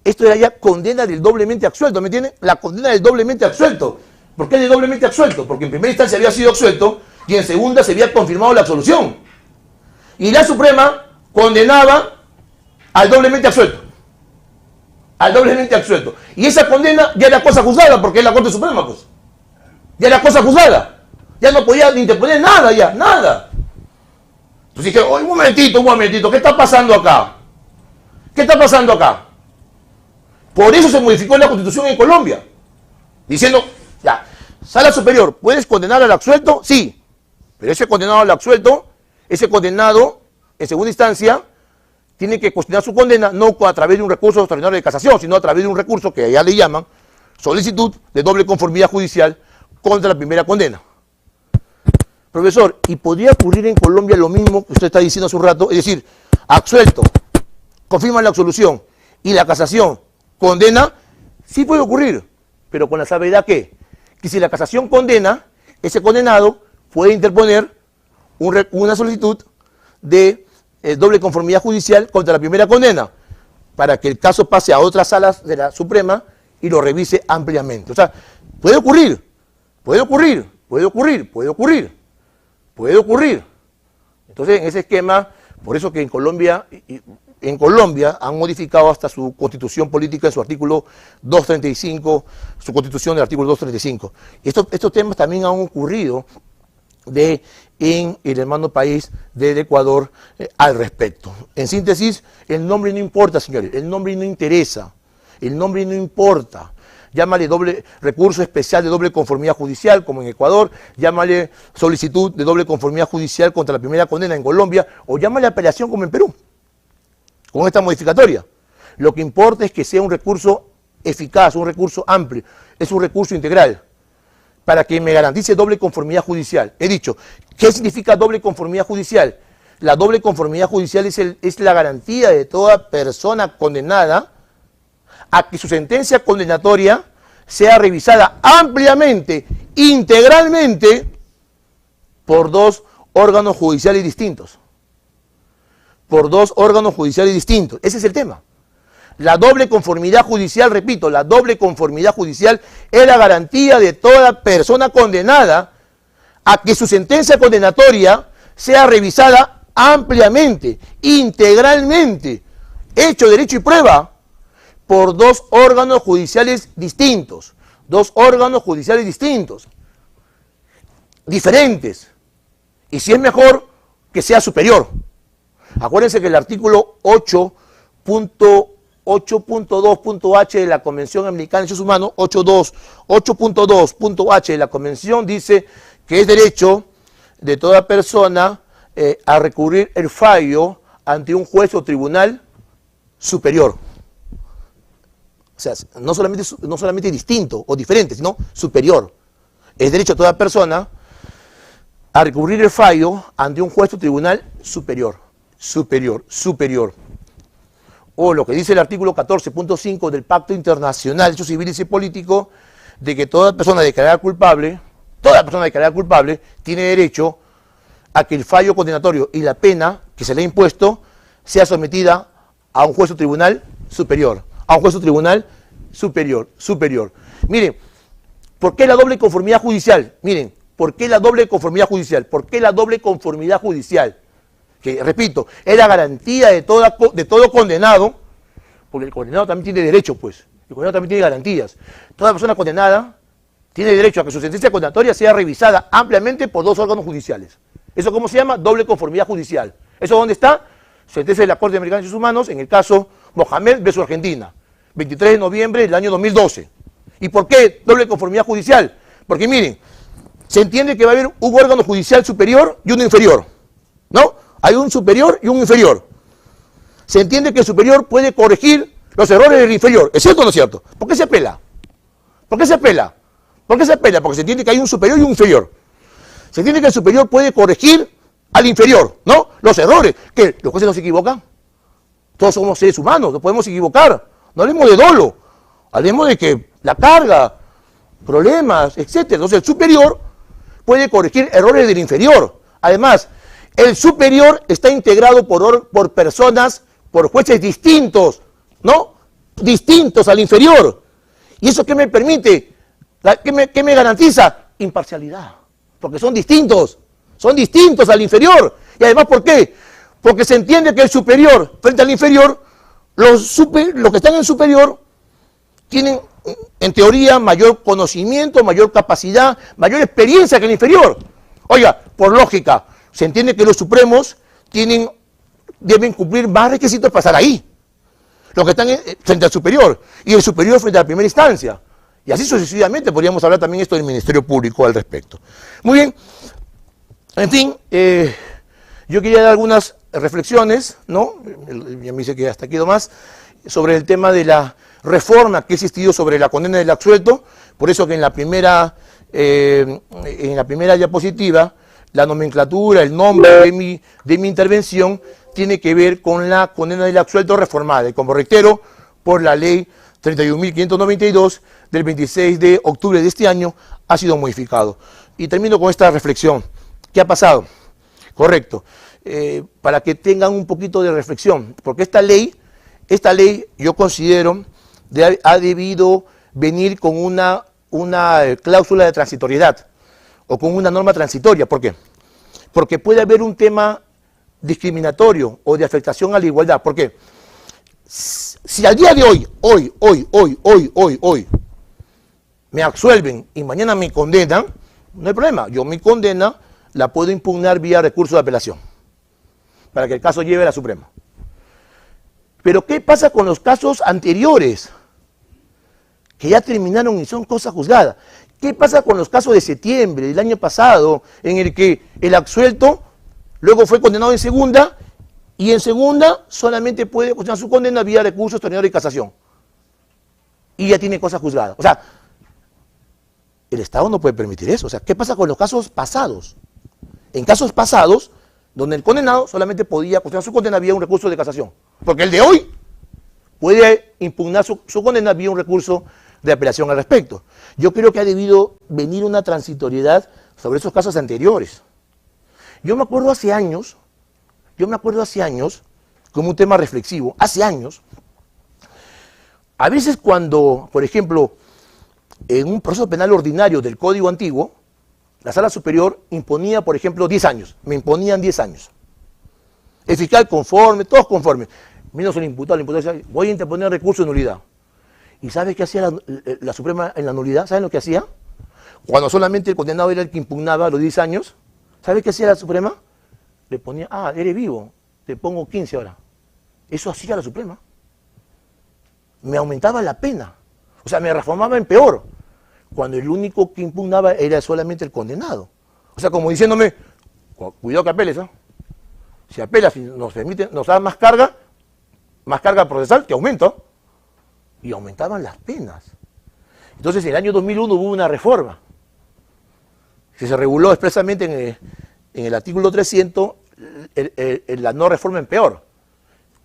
Esto era ya condena del doblemente absuelto, ¿me entienden? La condena del doblemente absuelto. ¿Por qué del doblemente absuelto? Porque en primera instancia había sido absuelto y en segunda se había confirmado la absolución. Y la Suprema condenaba al doblemente absuelto. Al doblemente absuelto. Y esa condena ya era cosa juzgada, porque es la Corte Suprema, pues. Ya era cosa juzgada. Ya no podía ni interponer nada, ya, nada. Entonces dije, oye, un momentito, ¿qué está pasando acá? ¿Qué está pasando acá? Por eso se modificó la Constitución en Colombia, diciendo, ya, sala superior, ¿puedes condenar al absuelto? Sí, pero ese condenado al absuelto, ese condenado, en segunda instancia, tiene que cuestionar su condena no a través de un recurso extraordinario de casación, sino a través de un recurso que allá le llaman solicitud de doble conformidad judicial contra la primera condena. Profesor, ¿y podría ocurrir en Colombia lo mismo que usted está diciendo hace un rato? Es decir, absuelto, confirma la absolución y la casación condena, sí puede ocurrir, pero con la salvedad que si la casación condena, ese condenado puede interponer una solicitud de doble conformidad judicial contra la primera condena, para que el caso pase a otras salas de la Suprema y lo revise ampliamente. O sea, puede ocurrir, puede ocurrir, puede ocurrir, puede ocurrir, puede ocurrir. Entonces, en ese esquema, por eso que en Colombia han modificado hasta su constitución política en su artículo 235, su constitución del artículo 235. Estos temas también han ocurrido en el hermano país del Ecuador al respecto. En síntesis, el nombre no importa, señores, el nombre no interesa, el nombre no importa. Llámale recurso especial de doble conformidad judicial, como en Ecuador, llámale solicitud de doble conformidad judicial contra la primera condena en Colombia, o llámale apelación como en Perú, con esta modificatoria. Lo que importa es que sea un recurso eficaz, un recurso amplio, es un recurso integral, para que me garantice doble conformidad judicial. He dicho, ¿qué significa doble conformidad judicial? La doble conformidad judicial es la garantía de toda persona condenada a que su sentencia condenatoria sea revisada ampliamente, integralmente, por dos órganos judiciales distintos. Por dos órganos judiciales distintos. Ese es el tema. La doble conformidad judicial, repito, la doble conformidad judicial es la garantía de toda persona condenada a que su sentencia condenatoria sea revisada ampliamente, integralmente, hecho, derecho y prueba, por dos órganos judiciales distintos. Dos órganos judiciales distintos, diferentes. Y si es mejor, que sea superior. Acuérdense que el artículo 8.2.h de la Convención Americana de Derechos Humanos, 8.2.h de la Convención dice que es derecho de toda persona a recurrir el fallo ante un juez o tribunal superior. O sea, no solamente distinto o diferente, sino superior. Es derecho de toda persona a recurrir el fallo ante un juez o tribunal superior. Superior. O lo que dice el artículo 14.5 del Pacto Internacional de Derechos Civiles y Políticos, de que toda persona declarada culpable, tiene derecho a que el fallo condenatorio y la pena que se le ha impuesto sea sometida a un juez o tribunal superior. Miren, ¿por qué la doble conformidad judicial? ¿Por qué la doble conformidad judicial? Que, repito, es la garantía de todo condenado, porque el condenado también tiene derecho, pues. El condenado también tiene garantías. Toda persona condenada tiene derecho a que su sentencia condenatoria sea revisada ampliamente por dos órganos judiciales. ¿Eso cómo se llama? Doble conformidad judicial. ¿Eso dónde está? Sentencia de la Corte Americana de Derechos Humanos en el caso Mohamed versus Argentina, 23 de noviembre del año 2012. ¿Y por qué doble conformidad judicial? Porque miren, se entiende que va a haber un órgano judicial superior y uno inferior, ¿no? Hay un superior y un inferior. Se entiende que el superior puede corregir los errores del inferior. ¿Es cierto o no es cierto? ¿Por qué se apela? Porque se entiende que hay un superior y un inferior. Se entiende que el superior puede corregir al inferior, ¿no? Los errores. ¿Qué? ¿Los jueces no se equivocan? Todos somos seres humanos, nos podemos equivocar. No hablemos de dolo. Hablemos de que la carga, problemas, etc. Entonces el superior puede corregir errores del inferior. Además, el superior está integrado por personas, por jueces distintos, ¿no? Distintos al inferior. ¿Y eso qué me permite? ¿Qué me garantiza? Imparcialidad. Porque son distintos al inferior. Y además, ¿por qué? Porque se entiende que el superior, frente al inferior, los que están en el superior tienen, en teoría, mayor conocimiento, mayor capacidad, mayor experiencia que el inferior. Oiga, por lógica, se entiende que los supremos deben cumplir más requisitos para estar ahí. Los que están frente al superior, y el superior frente a la primera instancia. Y así sucesivamente podríamos hablar también esto del Ministerio Público al respecto. Muy bien, en fin, yo quería dar algunas reflexiones, ¿no? Ya me dice que hasta aquí nomás, sobre el tema de la reforma que ha existido sobre la condena del absuelto. Por eso que en la primera diapositiva, la nomenclatura, el nombre de mi intervención tiene que ver con la condena del absuelto reformada, y como reitero, por la ley 31.592 del 26 de octubre de este año ha sido modificado. Y termino con esta reflexión. ¿Qué ha pasado? Correcto. Para que tengan un poquito de reflexión, porque esta ley yo considero ha debido venir con una cláusula de transitoriedad o con una norma transitoria. ¿Por qué? Porque puede haber un tema discriminatorio o de afectación a la igualdad. ¿Por qué? Si al día de hoy, me absuelven y mañana me condenan, no hay problema. Yo mi condena la puedo impugnar vía recurso de apelación, para que el caso lleve a la Suprema. Pero ¿qué pasa con los casos anteriores? Que ya terminaron y son cosas juzgadas. ¿Qué pasa con los casos de septiembre del año pasado, en el que el absuelto luego fue condenado en segunda, y en segunda solamente puede cuestionar su condena vía recurso extraordinario y casación? Y ya tiene cosas juzgadas. O sea, el Estado no puede permitir eso. O sea, ¿qué pasa con los casos pasados? En casos pasados, donde el condenado solamente podía cuestionar su condena vía un recurso de casación. Porque el de hoy puede impugnar su condena vía un recurso de apelación al respecto. Yo creo que ha debido venir una transitoriedad sobre esos casos anteriores. Yo me acuerdo hace años, como un tema reflexivo, hace años, a veces cuando, por ejemplo, en un proceso penal ordinario del Código Antiguo, la Sala Superior imponía, por ejemplo, 10 años, me imponían 10 años. El fiscal conforme, todos conformes, menos el imputado decía, voy a interponer recurso de nulidad. ¿Y sabe qué hacía la Suprema en la nulidad? ¿Saben lo que hacía? Cuando solamente el condenado era el que impugnaba los 10 años, ¿sabe qué hacía la Suprema? Le ponía, eres vivo, te pongo 15 ahora. Eso hacía la Suprema. Me aumentaba la pena. O sea, me reformaba en peor, cuando el único que impugnaba era solamente el condenado. O sea, como diciéndome, cuidado que apeles, ¿eh? Si apelas y nos da más carga procesal, te aumenta. Y aumentaban las penas. Entonces, en el año 2001 hubo una reforma, que se reguló expresamente en el artículo 300, la no reforma en peor.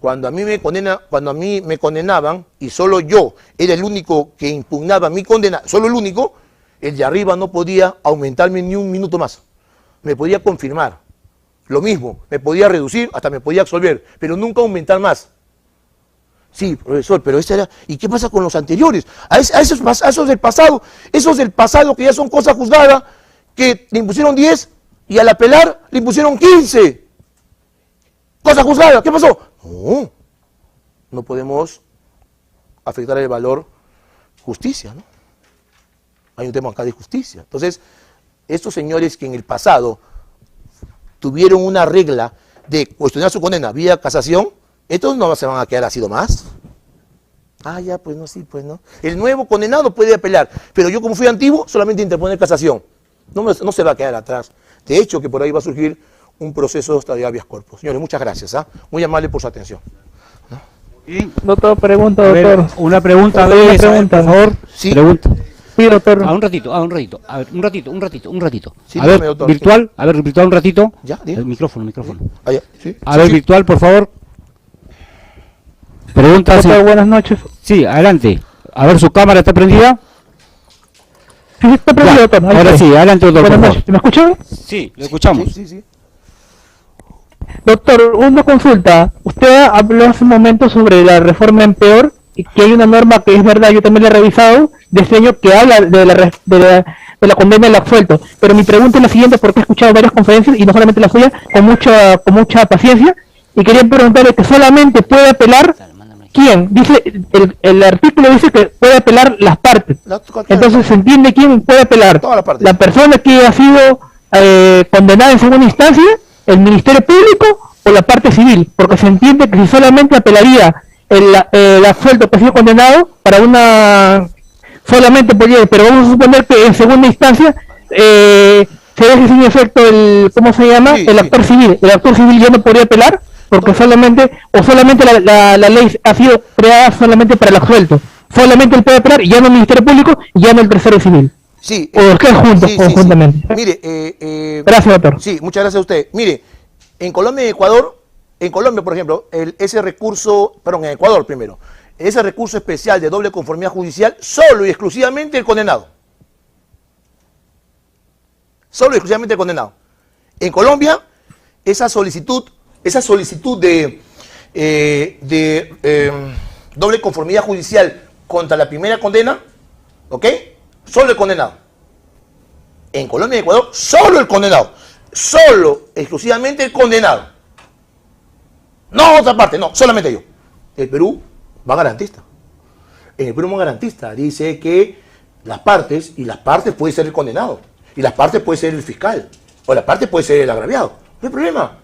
Cuando a mí me condenaban y solo yo era el único que impugnaba mi condena, solo el único, el de arriba no podía aumentarme ni un minuto más. Me podía confirmar. Lo mismo, me podía reducir, hasta me podía absolver, pero nunca aumentar más. Sí, profesor, pero ese era... ¿Y qué pasa con los anteriores? A esos del pasado, que ya son cosas juzgadas, que le impusieron 10 y al apelar le impusieron 15. Cosa juzgada, ¿qué pasó? No podemos afectar el valor justicia, ¿no? Hay un tema acá de justicia. Entonces, estos señores que en el pasado tuvieron una regla de cuestionar su condena vía casación, estos no se van a quedar así nomás. Ya, pues no, sí, pues no. El nuevo condenado puede apelar, pero yo como fui antiguo, solamente interponer casación. No se va a quedar atrás. De hecho, que por ahí va a surgir un proceso de habeas corpus. Señores, muchas gracias. Muy amable por su atención. ¿No? Doctor, pregunta, doctor. Una pregunta, por favor. Sí. Pregunta. Sí, doctor. Un ratito. A ver, un ratito. Sí, a ver, doctor, virtual, sí. A ver, virtual un ratito. Ya, el micrófono. Ya. Sí. A ver, virtual, por favor. Pregunta. Doctor, buenas noches. Sí, adelante. A ver, su cámara está prendida. Sí, está prendido, doctor. Ahora sí, adelante, doctor. Buenas noches. ¿Me escuchan? Sí, lo escuchamos. Sí. Doctor, una consulta. Usted habló hace un momento sobre la reforma en peor y que hay una norma que es verdad, yo también la he revisado, de este año que habla de la condena del absuelto. Pero mi pregunta es la siguiente, porque he escuchado varias conferencias y no solamente la suya, con mucha paciencia, y quería preguntarle que solamente puede apelar quién. Dice el artículo dice que puede apelar las partes. Entonces se entiende quién puede apelar. La persona que ha sido condenada en segunda instancia, el Ministerio Público o la parte civil, porque se entiende que si solamente apelaría el absuelto que ha sido condenado para una solamente podría, pero vamos a suponer que en segunda instancia se deje sin efecto ¿cómo se llama? El actor civil. El actor civil ya no podría apelar porque solamente la ley ha sido creada solamente para el absuelto. Solamente él puede apelar, ya no el Ministerio Público, ya no el tercero civil. Sí. O los que juntos, conjuntamente. Sí. Mire, gracias, doctor. Sí, muchas gracias a usted. Mire, en Colombia y Ecuador, por ejemplo, ese recurso especial de doble conformidad judicial, solo y exclusivamente el condenado. Solo y exclusivamente el condenado. En Colombia, esa solicitud de doble conformidad judicial contra la primera condena, ¿ok? Solo el condenado. En Colombia y Ecuador, solo el condenado. Solo, exclusivamente el condenado. No otra parte, no, solamente yo. El Perú va garantista. En el Perú va garantista. Dice que las partes, y las partes puede ser el condenado, y las partes puede ser el fiscal, o las partes puede ser el agraviado. No hay problema.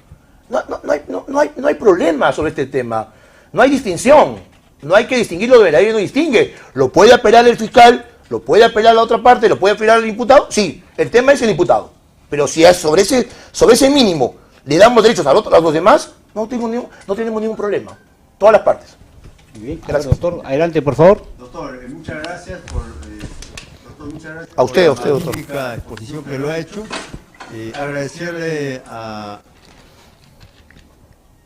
No hay problema sobre este tema. No hay distinción. No hay que distinguirlo de la ley, no distingue. Lo puede apelar el fiscal, lo puede apelar la otra parte, lo puede apelar el imputado. Sí, el tema es el imputado. Pero si es sobre ese mínimo le damos derechos a los demás, no tenemos ningún problema. Todas las partes. Muy bien, gracias, doctor. Adelante, por favor. Doctor, muchas gracias A usted, por la doctor. magnífica exposición que lo ha hecho. Agradecerle a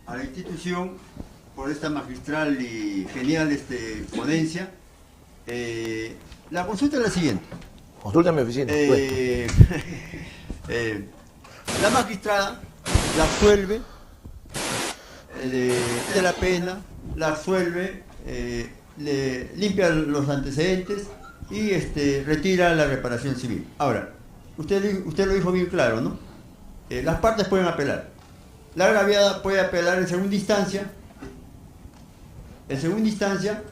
la institución por esta magistral y genial ponencia. La consulta es la siguiente. Consulta en mi oficina. La magistrada la absuelve de la pena, la absuelve, le limpia los antecedentes y retira la reparación civil. Ahora, usted lo dijo bien claro, ¿no? Las partes pueden apelar. La agraviada puede apelar en segunda instancia. En segunda instancia,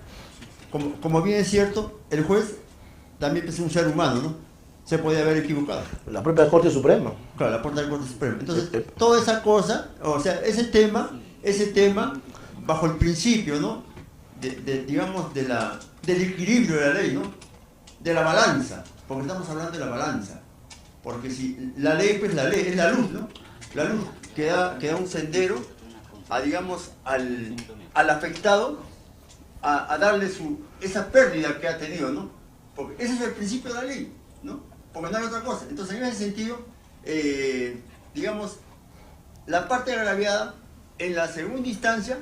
como bien es cierto, el juez también es un ser humano, ¿no? Se puede haber equivocado. La propia Corte Suprema. Claro, la propia Corte Suprema. Entonces, toda esa cosa, o sea, ese tema, bajo el principio, ¿no? Digamos, del equilibrio de la ley, ¿no? De la balanza, porque estamos hablando de la balanza. Porque si la ley, pues la ley, es la luz, ¿no? La luz que da un sendero digamos, al afectado a darle esa pérdida que ha tenido, ¿no? Porque ese es el principio de la ley, ¿no? Porque no hay otra cosa. Entonces, en ese sentido, digamos, la parte agraviada, en la segunda instancia,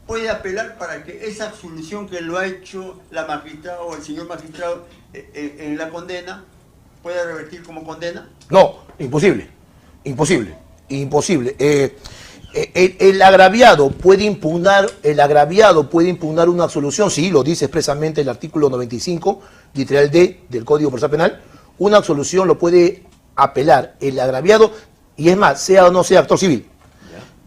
puede apelar para que esa absolución que lo ha hecho la magistrada o el señor magistrado en la condena, pueda revertir como condena. No, imposible. El agraviado puede impugnar una absolución, sí, lo dice expresamente el artículo 95, literal D del Código Procesal Penal. Una absolución lo puede apelar el agraviado, y es más, sea o no sea actor civil.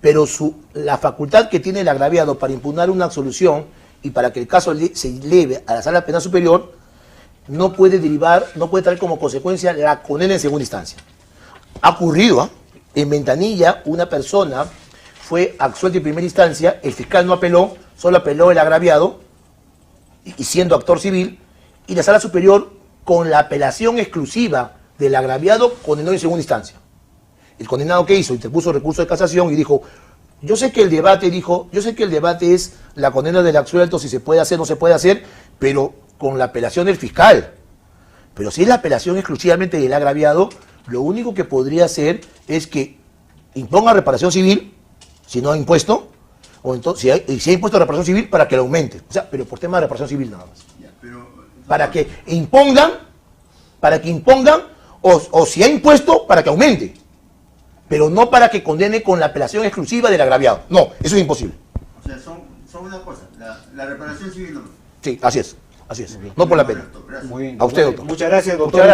Pero la facultad que tiene el agraviado para impugnar una absolución y para que el caso se eleve a la Sala Penal Superior, no puede traer como consecuencia la condena en segunda instancia. Ha ocurrido, en Ventanilla, una persona fue absuelta en primera instancia, el fiscal no apeló, solo apeló el agraviado, y siendo actor civil, y la Sala Superior, con la apelación exclusiva del agraviado, condenó en segunda instancia. El condenado, ¿qué hizo? Interpuso recurso de casación y dijo, yo sé que el debate es la condena del absuelto, si se puede hacer o no se puede hacer, pero con la apelación del fiscal. Pero si es la apelación exclusivamente del agraviado, lo único que podría hacer es que imponga reparación civil, si no ha impuesto, o entonces, si ha impuesto reparación civil, para que lo aumente. O sea, pero por tema de reparación civil nada más. Para que impongan, o si ha impuesto, para que aumente. Pero no para que condene con la apelación exclusiva del agraviado. No, eso es imposible. O sea, son una cosa, la reparación civil no. Sí, así es. No por la pena. Muy bien. A usted, doctor. Muchas gracias, doctor. Muchas gracias.